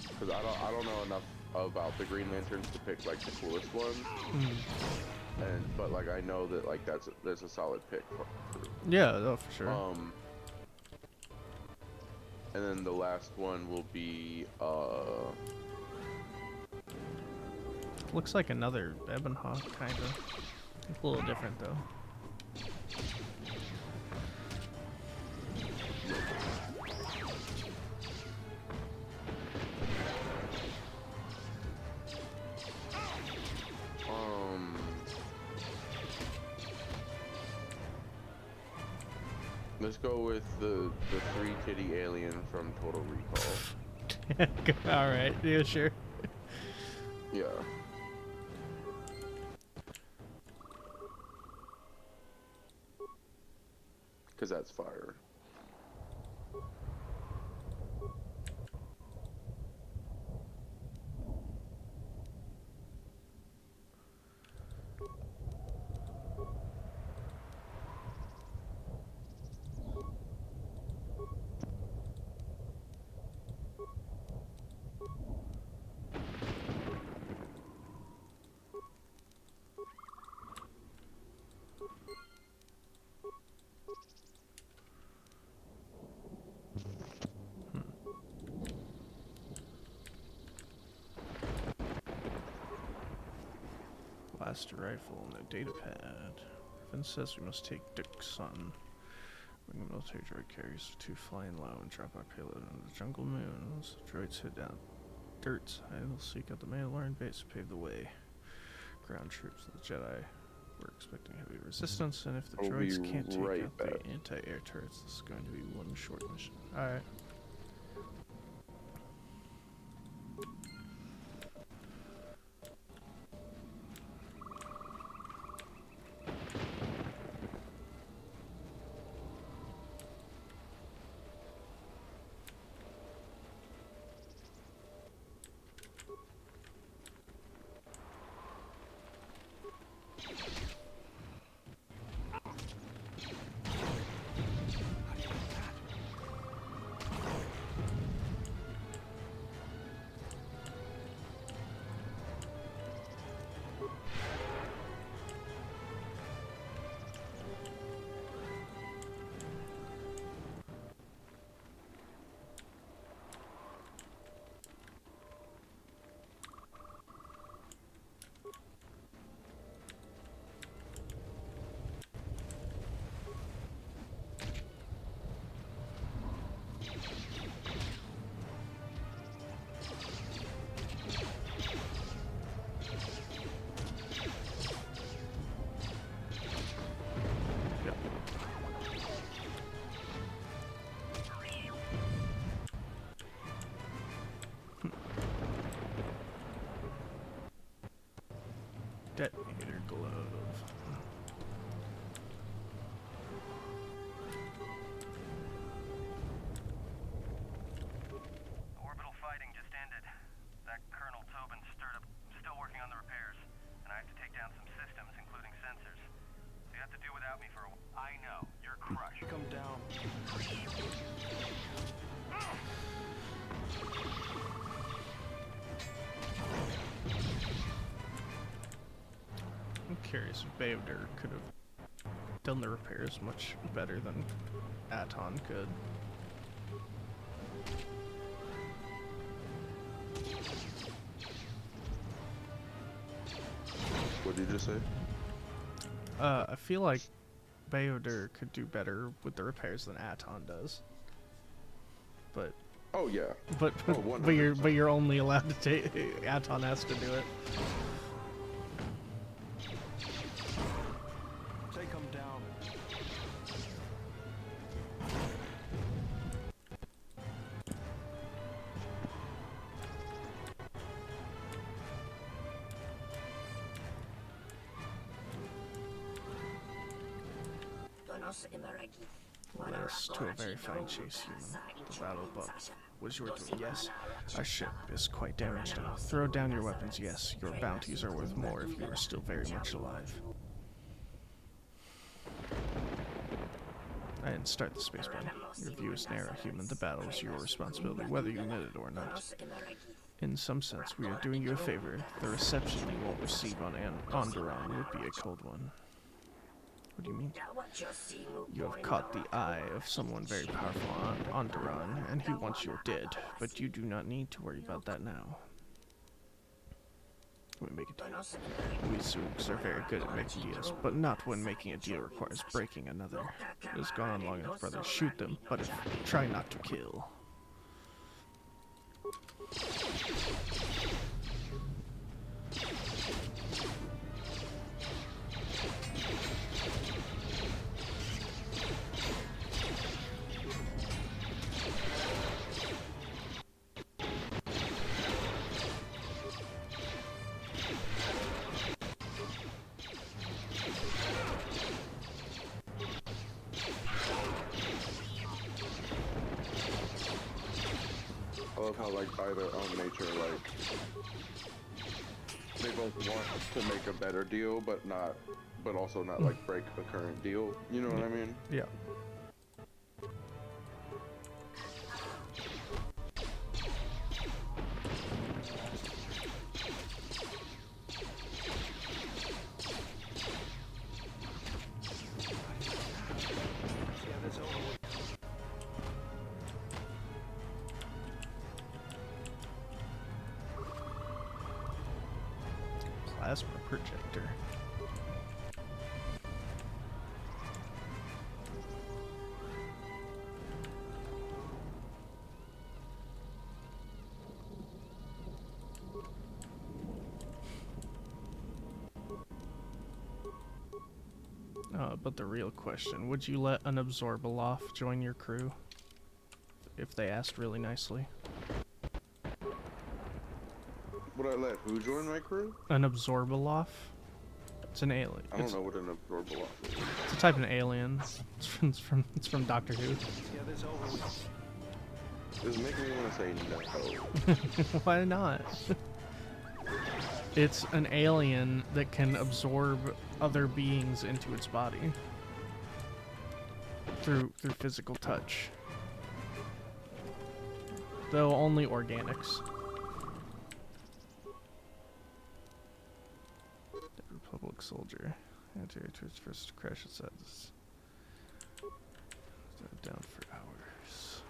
Because I don't know enough about the Green Lanterns to pick like the coolest one. but like I know that like there's a solid pick for Yeah, oh, for sure. And then the last one will be looks like another Ebonhawk, kind of. A little different though. Let's go with the three titty alien from Total Recall. All right, yeah, sure. Yeah. Because that's fire. Blaster rifle, no data pad. Riven says we must take Dick's son. Bring the military droid carriers 2 flying low and drop our payload into the jungle moons. Droids head down dirt side. They'll seek out the Mandalorian base to pave the way. Ground troops of the Jedi. We're expecting heavy resistance, and if the droids can't take out the anti-air turrets, this is going to be one short mission. Alright. Detonator glove. Orbital fighting just ended. That Colonel Tobin stirred up, still working on the repairs, and I have to take down some systems, including sensors. So you have to do without me for a while. I know, you're crushed. Come down. I'm curious if Bayodir could have done the repairs much better than Aton could. What did you just say? I feel like Bayodir could do better with the repairs than Aton does. But oh yeah. But you're only allowed to take Aton has to do it. Take him down. Led us to a very fine chase, human. The battle above was your doing, yes. Our ship is quite damaged now. Throw down your weapons, yes. Your bounties are worth more if you are still very much alive. I didn't start the space battle. Your view is narrow, human. The battle is your responsibility, whether you admit it or not. In some sense, we are doing you a favor. The reception you won't receive on Onderon would be a cold one. What do you mean? You have caught the eye of someone very powerful on Onderon, and he wants you dead, but you do not need to worry about that now. We make a deal. We Zoogs are very good at making deals, but not when making a deal requires breaking another. It has gone on long enough, brothers. Shoot them, but try not to kill. I love how, like, by their own nature, like, they both want to make a better deal, but also not, like, break the current deal. You know what I mean? Yeah. Plasma projector. But the real question, would you let an Absorbaloff join your crew? If they asked really nicely. Would I let who join my crew? An Absorbaloff? It's an alien. I don't know what an Absorbaloff is. It's a type of alien. It's from Doctor Who. Does it make me want to say no? Why not? It's an alien that can absorb other beings into its body through physical touch. Though only organics. Dead Republic soldier. Anti-air's first crash inside this. Down for hours.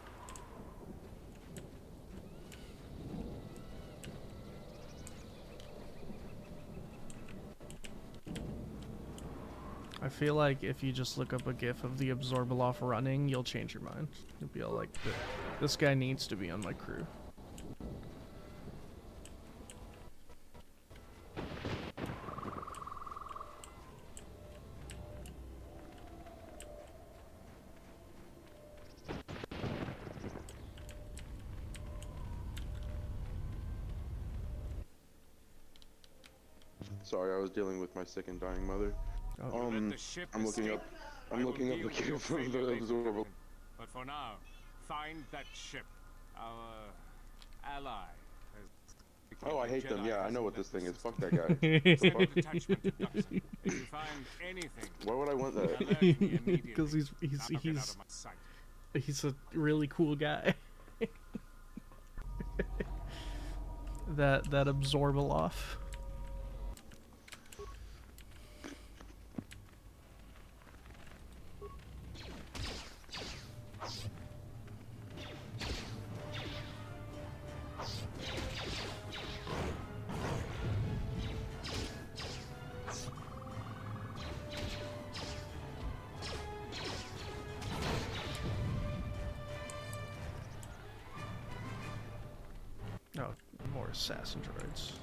I feel like if you just look up a gif of the Absorbaloff running, you'll change your mind. You'll be all like, this guy needs to be on my crew. Sorry, I was dealing with my sick and dying mother. Oh. I'm looking up the gift from the Absorbal. But for now, find that ship. Our ally has... Oh, I hate them. Yeah, I know what this thing is. Fuck that guy. Send a detachment to Duxon. If you find anything, why would I want that? Because he's a really cool guy. that Absorbaloff. Oh, more assassin droids.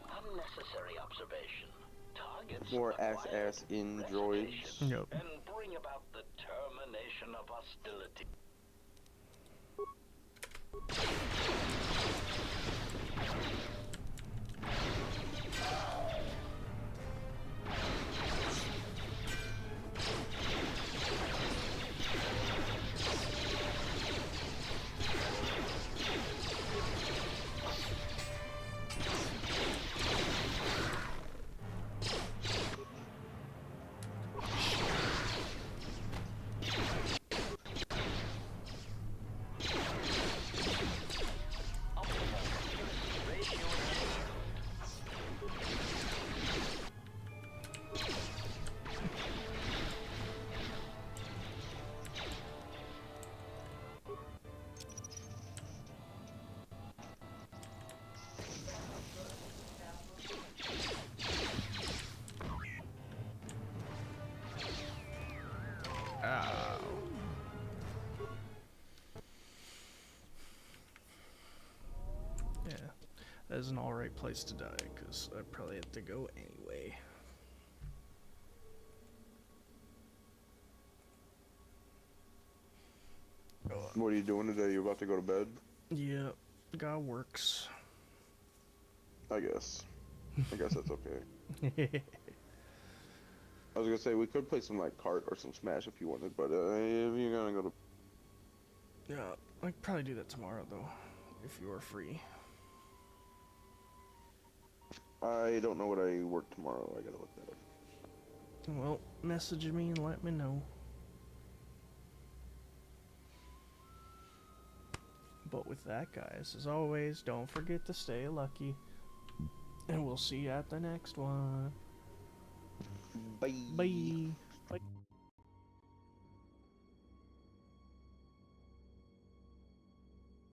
Unnecessary observation. Targets More acquire ass in droids. Yep. and bring about the termination of hostility. as an alright place to die, because I probably have to go anyway. What are you doing today? You about to go to bed? Yeah, God works. I guess that's okay. I was gonna say we could play some like Kart or some Smash if you wanted, but if you're gonna go to... Yeah, I'd probably do that tomorrow though, if you are free. I don't know what I work tomorrow. I gotta look that up. Well, message me and let me know. But with that, guys, as always, don't forget to stay lucky. And we'll see you at the next one. Bye. Bye.